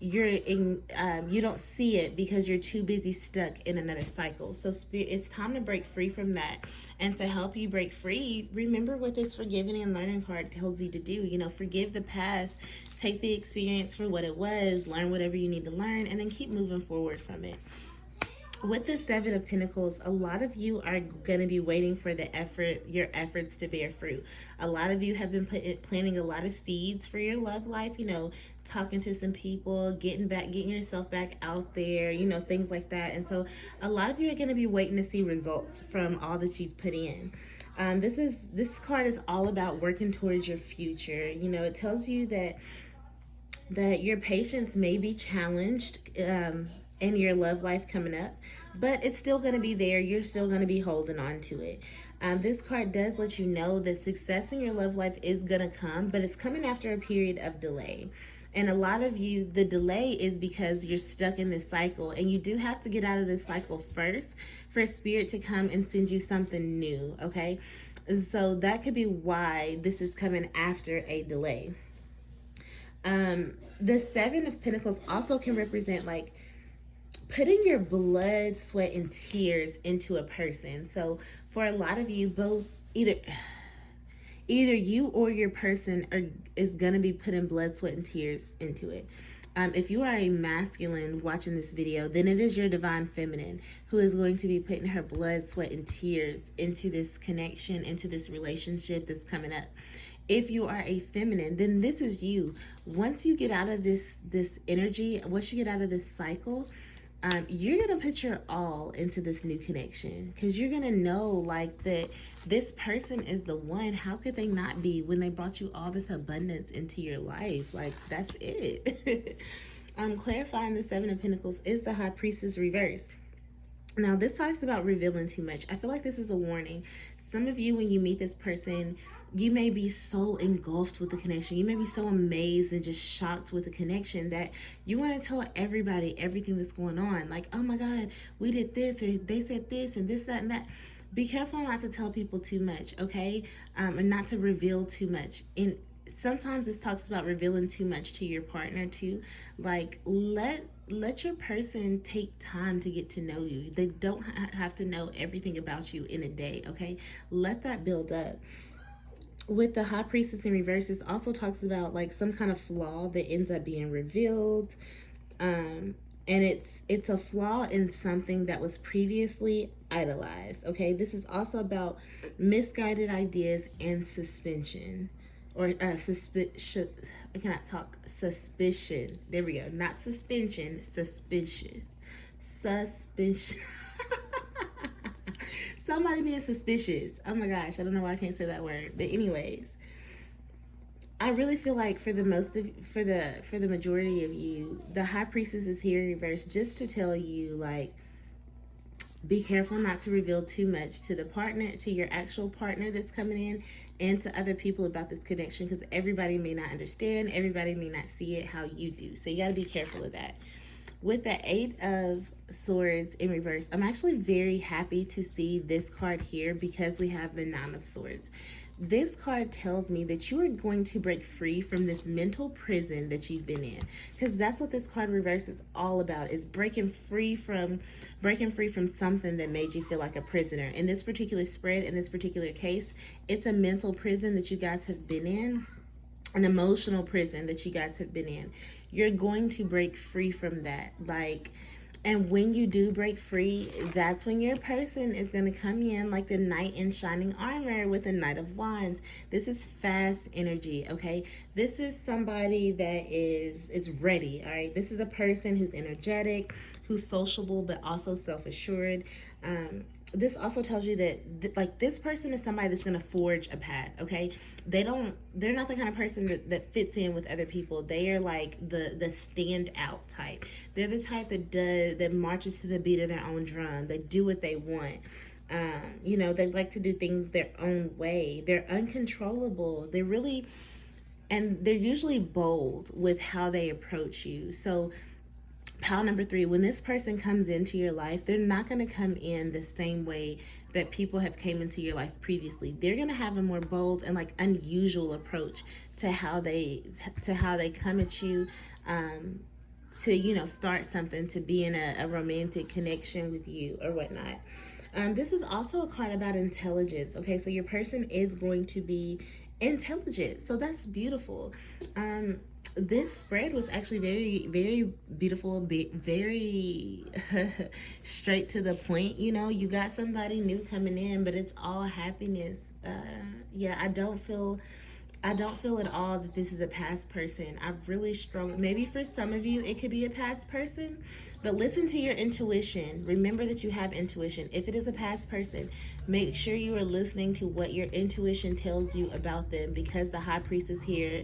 you don't see it because you're too busy stuck in another cycle. So it's time to break free from that. And to help you break free, remember what this forgiving and learning card tells you to do. You know, forgive the past, take the experience for what it was, learn whatever you need to learn, and then keep moving forward from it. With the Seven of Pentacles, a lot of you are going to be waiting for your efforts to bear fruit. A lot of you have been planting a lot of seeds for your love life, you know, talking to some people, getting yourself back out there, you know, things like that. And so a lot of you are going to be waiting to see results from all that you've put in. This card is all about working towards your future. You know, it tells you that your patience may be challenged in your love life coming up, but it's still going to be there. You're still going to be holding on to it. This card does let you know that success in your love life is going to come, but it's coming after a period of delay. And a lot of you, the delay is because you're stuck in this cycle, and you do have to get out of this cycle first for Spirit to come and send you something new, okay? So that could be why this is coming after a delay. The Seven of Pentacles also can represent like putting your blood, sweat, and tears into a person. So for a lot of you, both either you or your person is going to be putting blood, sweat, and tears into it. If you are a masculine watching this video, then it is your divine feminine who is going to be putting her blood, sweat, and tears into this connection, into this relationship that's coming up. If you are a feminine, then this is you. Once you get out of this energy, once you get out of this cycle, you're going to put your all into this new connection, because you're going to know like that this person is the one. How could they not be when they brought you all this abundance into your life? Like, that's it. Clarifying the Seven of Pentacles is the High Priestess reverse. Now, this talks about revealing too much. I feel like this is a warning. Some of you, when you meet this person, you may be so engulfed with the connection. You may be so amazed and just shocked with the connection that you want to tell everybody everything that's going on. Like, oh my God, we did this, or they said this, and this, that, and that. Be careful not to tell people too much, okay? And not to reveal too much. And sometimes this talks about revealing too much to your partner too. Like, let your person take time to get to know you. They don't have to know everything about you in a day, okay? Let that build up. With the High Priestess in reverse, this also talks about like some kind of flaw that ends up being revealed. And it's a flaw in something that was previously idolized, okay? This is also about misguided ideas and suspension. Or suspicion. I cannot talk. Suspicion. There we go. Not suspension. Suspicion. Suspicion. Somebody being suspicious. Oh my gosh, I don't know why I can't say that word. But anyways, I really feel like for the majority of you, the High Priestess is here in reverse just to tell you, like, be careful not to reveal too much to the partner, to your actual partner that's coming in, and to other people about this connection, because everybody may not understand, everybody may not see it how you do. So you got to be careful of that. With the Eight of Swords in reverse, I'm actually very happy to see this card here because we have the Nine of Swords. This card tells me that you are going to break free from this mental prison that you've been in, because that's what this card reverse is all about, is breaking free from something that made you feel like a prisoner. In this particular spread, in this particular case, it's a mental prison that you guys have been in, an emotional prison that you guys have been in. You're going to break free from that. Like, and when you do break free, that's when your person is going to come in like the knight in shining armor with the Knight of Wands. This is fast energy, okay? This is somebody that is ready, all right? This is a person who's energetic, who's sociable, but also self-assured. this also tells you that like this person is somebody that's going to forge a path. Okay, they're not the kind of person that fits in with other people. They are like the stand out type. They're the type that marches to the beat of their own drum. They do what they want. They like to do things their own way. They're uncontrollable. And they're usually bold with how they approach you. So pile number 3, when this person comes into your life, they're not going to come in the same way that people have came into your life previously. They're going to have a more bold and like unusual approach to how they come at you, to start something, to be in a romantic connection with you or whatnot. This is also a card about intelligence. Okay, so your person is going to be intelligent, so that's beautiful. This spread was actually very, very beautiful, very straight to the point. You got somebody new coming in, but it's all happiness. Yeah, I don't feel at all that this is a past person. I've really struggled. Maybe for some of you, it could be a past person, but listen to your intuition. Remember that you have intuition. If it is a past person, make sure you are listening to what your intuition tells you about them, because the High Priestess here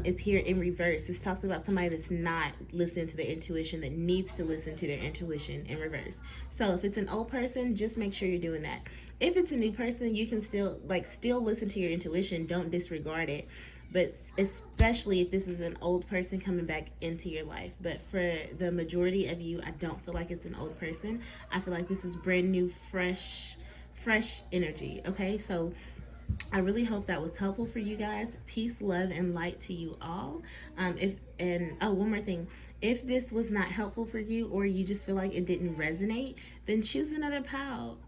is here in reverse. This talks about somebody that's not listening to their intuition, that needs to listen to their intuition in reverse. So if it's an old person, just make sure you're doing that. If it's a new person, you can still listen to your intuition. Don't disregard it. But especially if this is an old person coming back into your life. But for the majority of you, I don't feel like it's an old person. I feel like this is brand new, fresh energy. Okay, so I really hope that was helpful for you guys. Peace, love, and light to you all. One more thing. If this was not helpful for you, or you just feel like it didn't resonate, then choose another pile.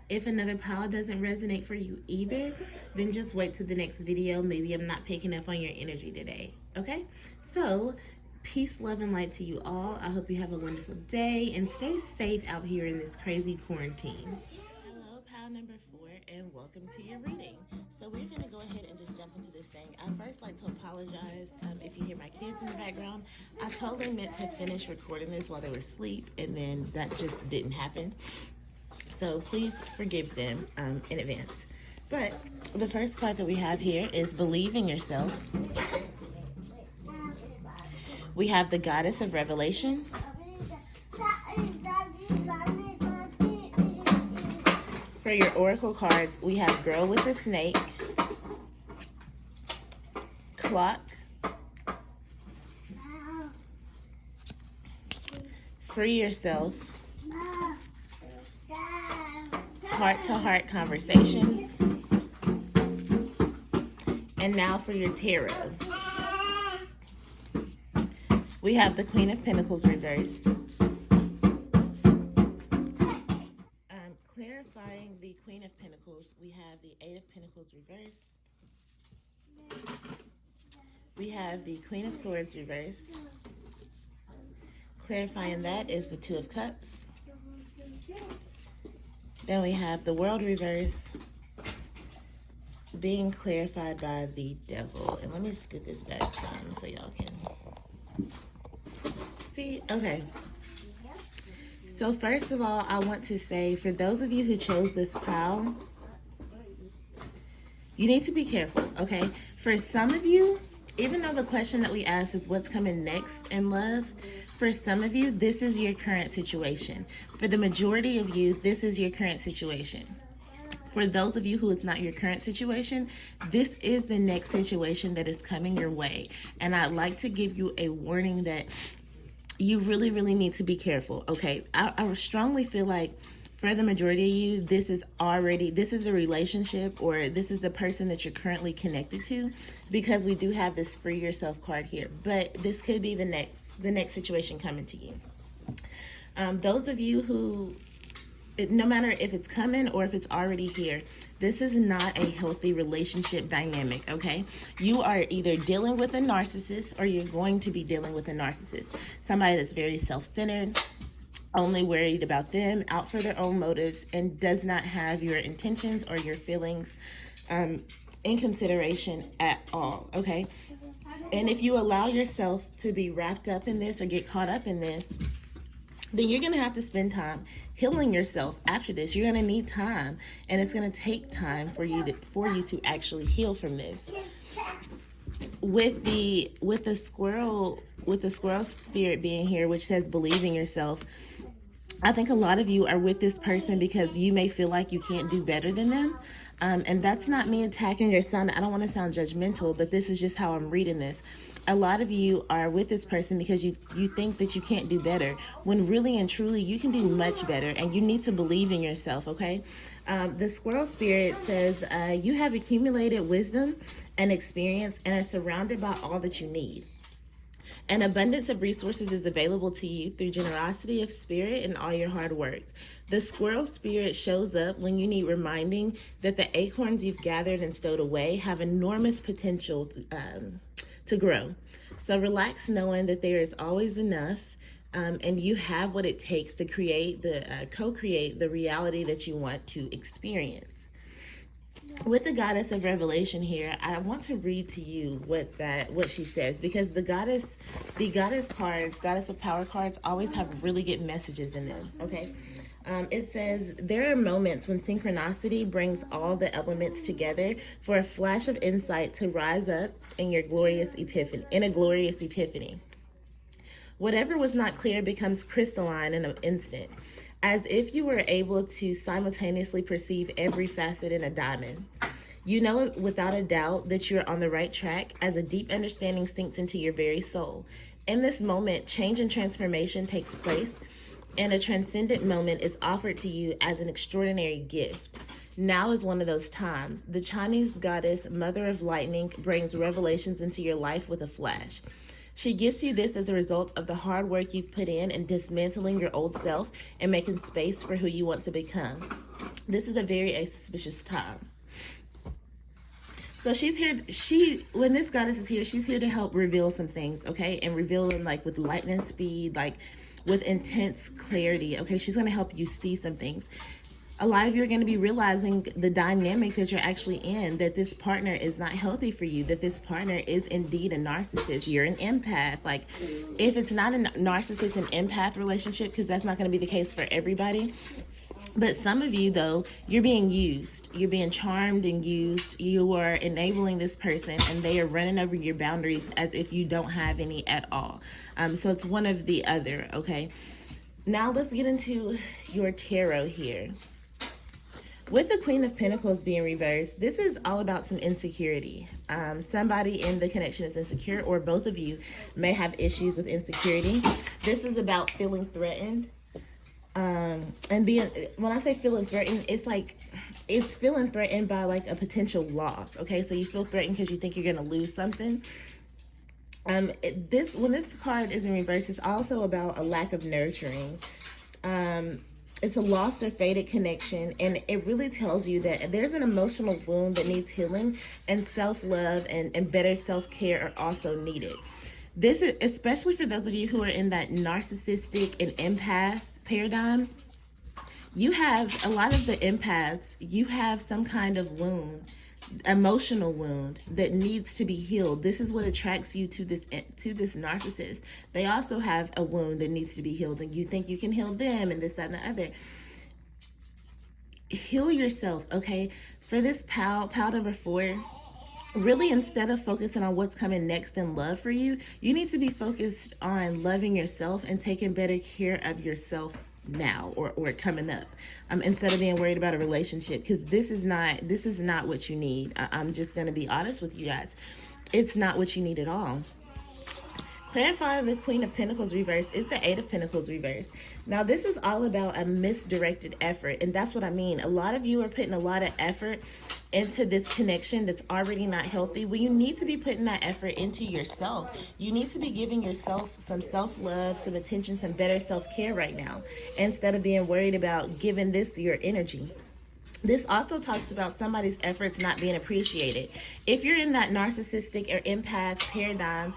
If another pile doesn't resonate for you either, then just wait to the next video. Maybe I'm not picking up on your energy today. Okay? So, peace, love, and light to you all. I hope you have a wonderful day and stay safe out here in this crazy quarantine. Hello, pile number 4, and welcome to your reading. So we're going to go ahead and just jump into this thing. I first like to apologize if you hear my kids in the background. I totally meant to finish recording this while they were asleep, and then that just didn't happen. So please forgive them in advance. But the first part that we have here is believe in yourself. We have the Goddess of Revelation. For your oracle cards, we have Girl with a Snake, Clock, Free Yourself, Heart-to-Heart Conversations, and now for your tarot. We have the Queen of Pentacles reverse. Clarifying the Queen of Pentacles, we have the Eight of Pentacles reverse. We have the Queen of Swords reverse. Clarifying that is the Two of Cups. Then we have the World reverse being clarified by the Devil. And let me scoot this back some so y'all can see. Okay. So first of all, I want to say, for those of you who chose this pile, you need to be careful, okay? For some of you, even though the question that we asked is what's coming next in love, for some of you, this is your current situation. For the majority of you, this is your current situation. For those of you who it's not your current situation, this is the next situation that is coming your way. And I'd like to give you a warning that you really, really need to be careful, okay? I strongly feel like for the majority of you, this is a relationship, or this is the person that you're currently connected to, because we do have this Free Yourself card here. But this could be the next situation coming to you. Those of you who, no matter if it's coming or if it's already here, this is not a healthy relationship dynamic, okay? You are either dealing with a narcissist, or you're going to be dealing with a narcissist. Somebody that's very self-centered, only worried about them, out for their own motives, and does not have your intentions or your feelings in consideration at all, okay? And if you allow yourself to be wrapped up in this or get caught up in this, then you're going to have to spend time healing yourself after this. You're going to need time, and it's going to take time for you to actually heal from this. With the squirrel spirit being here, which says believe in yourself, I think a lot of you are with this person because you may feel like you can't do better than them. And that's not me attacking your son. I don't want to sound judgmental, but this is just how I'm reading this. A lot of you are with this person because you think that you can't do better, when really and truly you can do much better, and you need to believe in yourself, okay? The squirrel spirit says you have accumulated wisdom and experience and are surrounded by all that you need. An abundance of resources is available to you through generosity of spirit and all your hard work. The squirrel spirit shows up when you need reminding that the acorns you've gathered and stowed away have enormous potential to grow. So relax knowing that there is always enough, and you have what it takes to co-create the reality that you want to experience. With the goddess of revelation here, I want to read to you what she says, because the goddess cards, goddess of power cards, always have really good messages in them. Okay. It says, there are moments when synchronicity brings all the elements together for a flash of insight to rise up in a glorious epiphany. Whatever was not clear becomes crystalline in an instant, as if you were able to simultaneously perceive every facet in a diamond. You know without a doubt that you're on the right track as a deep understanding sinks into your very soul. In this moment, change and transformation takes place, and a transcendent moment is offered to you as an extraordinary gift. Now is one of those times. The Chinese goddess, Mother of Lightning, brings revelations into your life with a flash. She gives you this as a result of the hard work you've put in dismantling your old self and making space for who you want to become. This is a very auspicious time. So she's here, when this goddess is here, she's here to help reveal some things, okay? And reveal them like with lightning speed, like with intense clarity, okay? She's going to help you see some things. A lot of you are going to be realizing the dynamic that you're actually in, that this partner is not healthy for you, that this partner is indeed a narcissist. You're an empath. Like, if it's not a narcissist and empath relationship, because that's not going to be the case for everybody, but some of you, though, you're being used. You're being charmed and used. You are enabling this person, and they are running over your boundaries as if you don't have any at all. So it's one of the other, okay? Now let's get into your tarot here. With the Queen of Pentacles being reversed, this is all about some insecurity. Somebody in the connection is insecure, or both of you may have issues with insecurity. This is about feeling threatened. And being, when I say feeling threatened, it's feeling threatened by like a potential loss. Okay, so you feel threatened because you think you're going to lose something. When this card is in reverse, it's also about a lack of nurturing. It's a lost or faded connection, and it really tells you that there's an emotional wound that needs healing, and self-love and better self-care are also needed. This is especially for those of you who are in that narcissistic and empath paradigm. You have a lot of the empaths, you have some kind of wound, emotional wound that needs to be healed. This is what attracts you to this narcissist. They also have a wound that needs to be healed, and you think you can heal them and this, that, and the other. Heal yourself, okay? For this pile number 4, really, instead of focusing on what's coming next in love for you, you need to be focused on loving yourself and taking better care of yourself now or coming up, instead of being worried about a relationship, because this is not what you need. I'm just going to be honest with you guys. It's not what you need at all. Clarifying the Queen of Pentacles reverse is the Eight of Pentacles reverse. Now, this is all about a misdirected effort, and that's what I mean. A lot of you are putting a lot of effort into this connection that's already not healthy. Well, you need to be putting that effort into yourself. You need to be giving yourself some self-love, some attention, some better self-care right now, instead of being worried about giving this your energy. This also talks about somebody's efforts not being appreciated. If you're in that narcissistic or empath paradigm,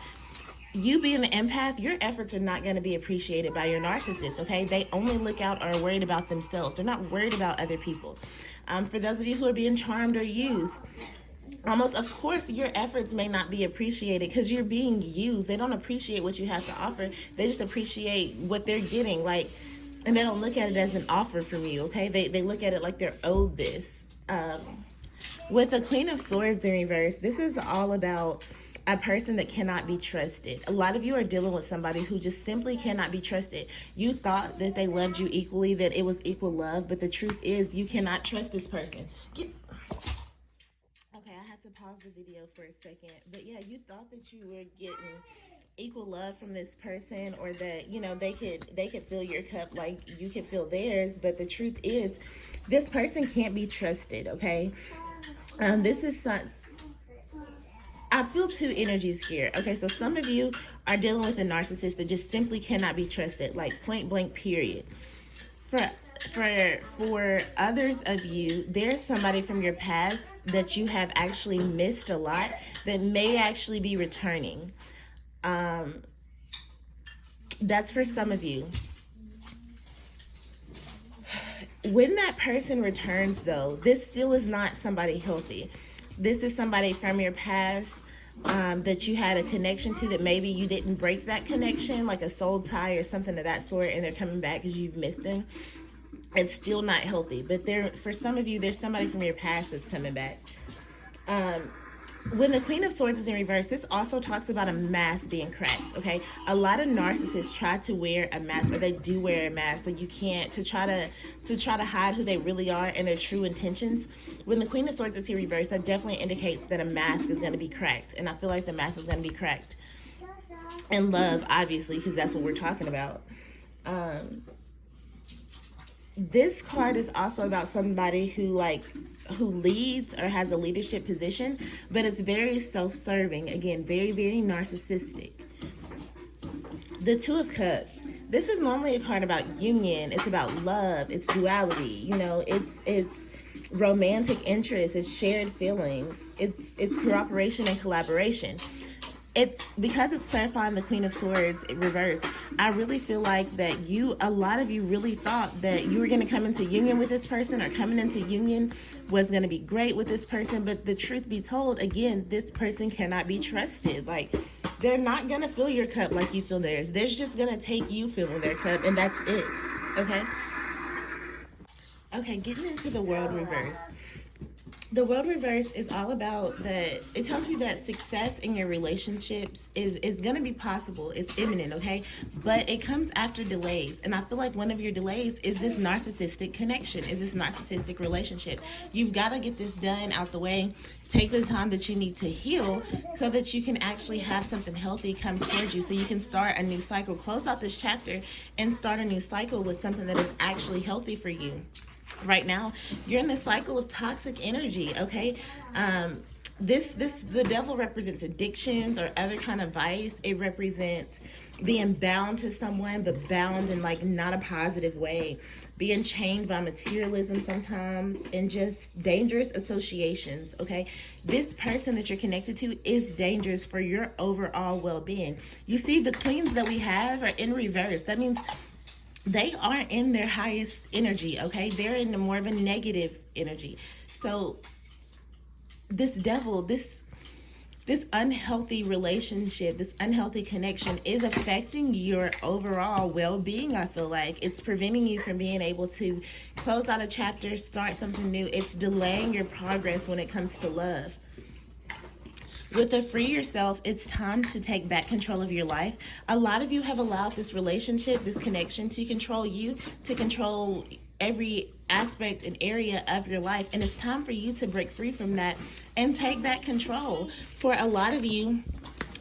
you being an empath, your efforts are not going to be appreciated by your narcissist, okay? They only look out or are worried about themselves. They're not worried about other people. For those of you who are being charmed or used, almost, of course, your efforts may not be appreciated because you're being used. They don't appreciate what you have to offer. They just appreciate what they're getting. Like, and they don't look at it as an offer from you, okay? They look at it like they're owed this. With the Queen of Swords in reverse, this is all about a person that cannot be trusted. A lot of you are dealing with somebody who just simply cannot be trusted. You thought that they loved you equally, that it was equal love, but the truth is you cannot trust this person. Okay, I had to pause the video for a second. But yeah, you thought that you were getting equal love from this person, or that, you know, they could fill your cup like you could fill theirs, but the truth is this person can't be trusted, okay? This is I feel two energies here. Okay, so some of you are dealing with a narcissist that just simply cannot be trusted, like point blank, period. For others of you, there's somebody from your past that you have actually missed a lot that may actually be returning. That's for some of you. When that person returns, though, this still is not somebody healthy. This is somebody from your past that you had a connection to, that maybe you didn't break that connection, like a soul tie or something of that sort, and they're coming back because you've missed them. It's still not healthy, but for some of you, there's somebody from your past that's coming back. When the Queen of Swords is in reverse, this also talks about a mask being cracked, okay? A lot of narcissists try to wear a mask, or they do wear a mask, so you can't, to try to hide who they really are and their true intentions. When the Queen of Swords is here reversed, that definitely indicates that a mask is going to be cracked, and I feel like the mask is going to be cracked in love, obviously, because that's what we're talking about. This card is also about somebody who leads or has a leadership position, but it's very self-serving. Again, very, very narcissistic. The Two of Cups. This is normally a card about union. It's about love. It's duality. You know, it's romantic interest. It's shared feelings. It's cooperation and collaboration. It's because it's clarifying the Queen of Swords in reverse. I really feel like that a lot of you really thought that you were going to come into union with this person, or coming into union was going to be great with this person. But the truth be told, again, this person cannot be trusted. Like, they're not going to fill your cup like you fill theirs. They're just going to take you filling their cup, and that's it. Okay? Okay, getting into the World reverse. The World reverse is all about that. It tells you that success in your relationships is going to be possible. It's imminent, okay? But it comes after delays. And I feel like one of your delays is this narcissistic connection, is this narcissistic relationship. You've got to get this done out the way. Take the time that you need to heal so that you can actually have something healthy come towards you, so you can start a new cycle. Close out this chapter and start a new cycle with something that is actually healthy for you. Right now, you're in this cycle of toxic energy, okay? The devil represents addictions or other kind of vice. It represents being bound to someone, but bound in like not a positive way. Being chained by materialism sometimes, and just dangerous associations, okay? This person that you're connected to is dangerous for your overall well-being. You see, the queens that we have are in reverse. That means they aren't in their highest energy, okay? They're in more of a negative energy. So this devil, this unhealthy relationship, this unhealthy connection is affecting your overall well-being. I feel like it's preventing you from being able to close out a chapter, start something new. It's delaying your progress when it comes to love. With the Free Yourself, it's time to take back control of your life. A lot of you have allowed this relationship, this connection, to control you, to control every aspect and area of your life. And it's time for you to break free from that and take back control. For a lot of you,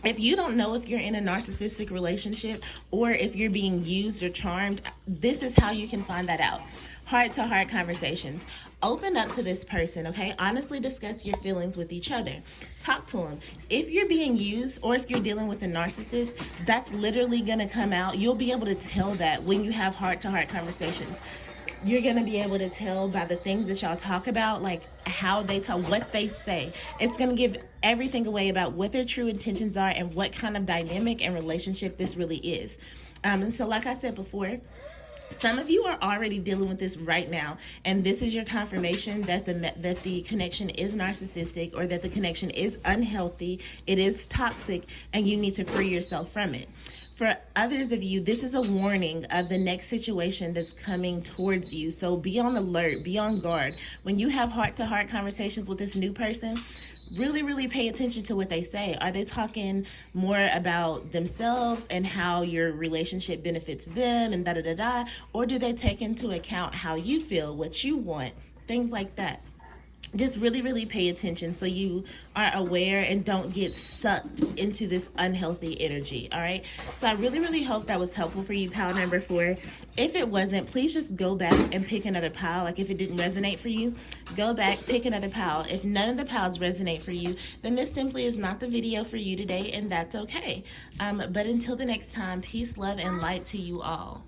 if you don't know if you're in a narcissistic relationship or if you're being used or charmed, this is how you can find that out. Heart-to-heart conversations. Open up to this person, okay? Honestly discuss your feelings with each other. Talk to them. If you're being used or if you're dealing with a narcissist, that's literally going to come out. You'll be able to tell that when you have heart-to-heart conversations. You're going to be able to tell by the things that y'all talk about, like how they talk, what they say. It's going to give everything away about what their true intentions are and what kind of dynamic and relationship this really is. And so like I said before, Some of you are already dealing with this right now, and this is your confirmation that the connection is narcissistic, or that the connection is unhealthy, it is toxic, and you need to free yourself from it. For others of you, this is a warning of the next situation that's coming towards you. So be on alert, be on guard. When you have heart-to-heart conversations with this new person, really pay attention to what they say. Are they talking more about themselves and how your relationship benefits them and da, or do they take into account how you feel, what you want, things like that? Just really pay attention so you are aware and don't get sucked into this unhealthy energy. All right, so I really hope that was helpful for you, pile number 4. If it wasn't, please just go back and pick another pile. Like, if it didn't resonate for you, go back, pick another pile. If none of the piles resonate for you, then this simply is not the video for you today, and that's okay. But until the next time, peace, love, and light to you all.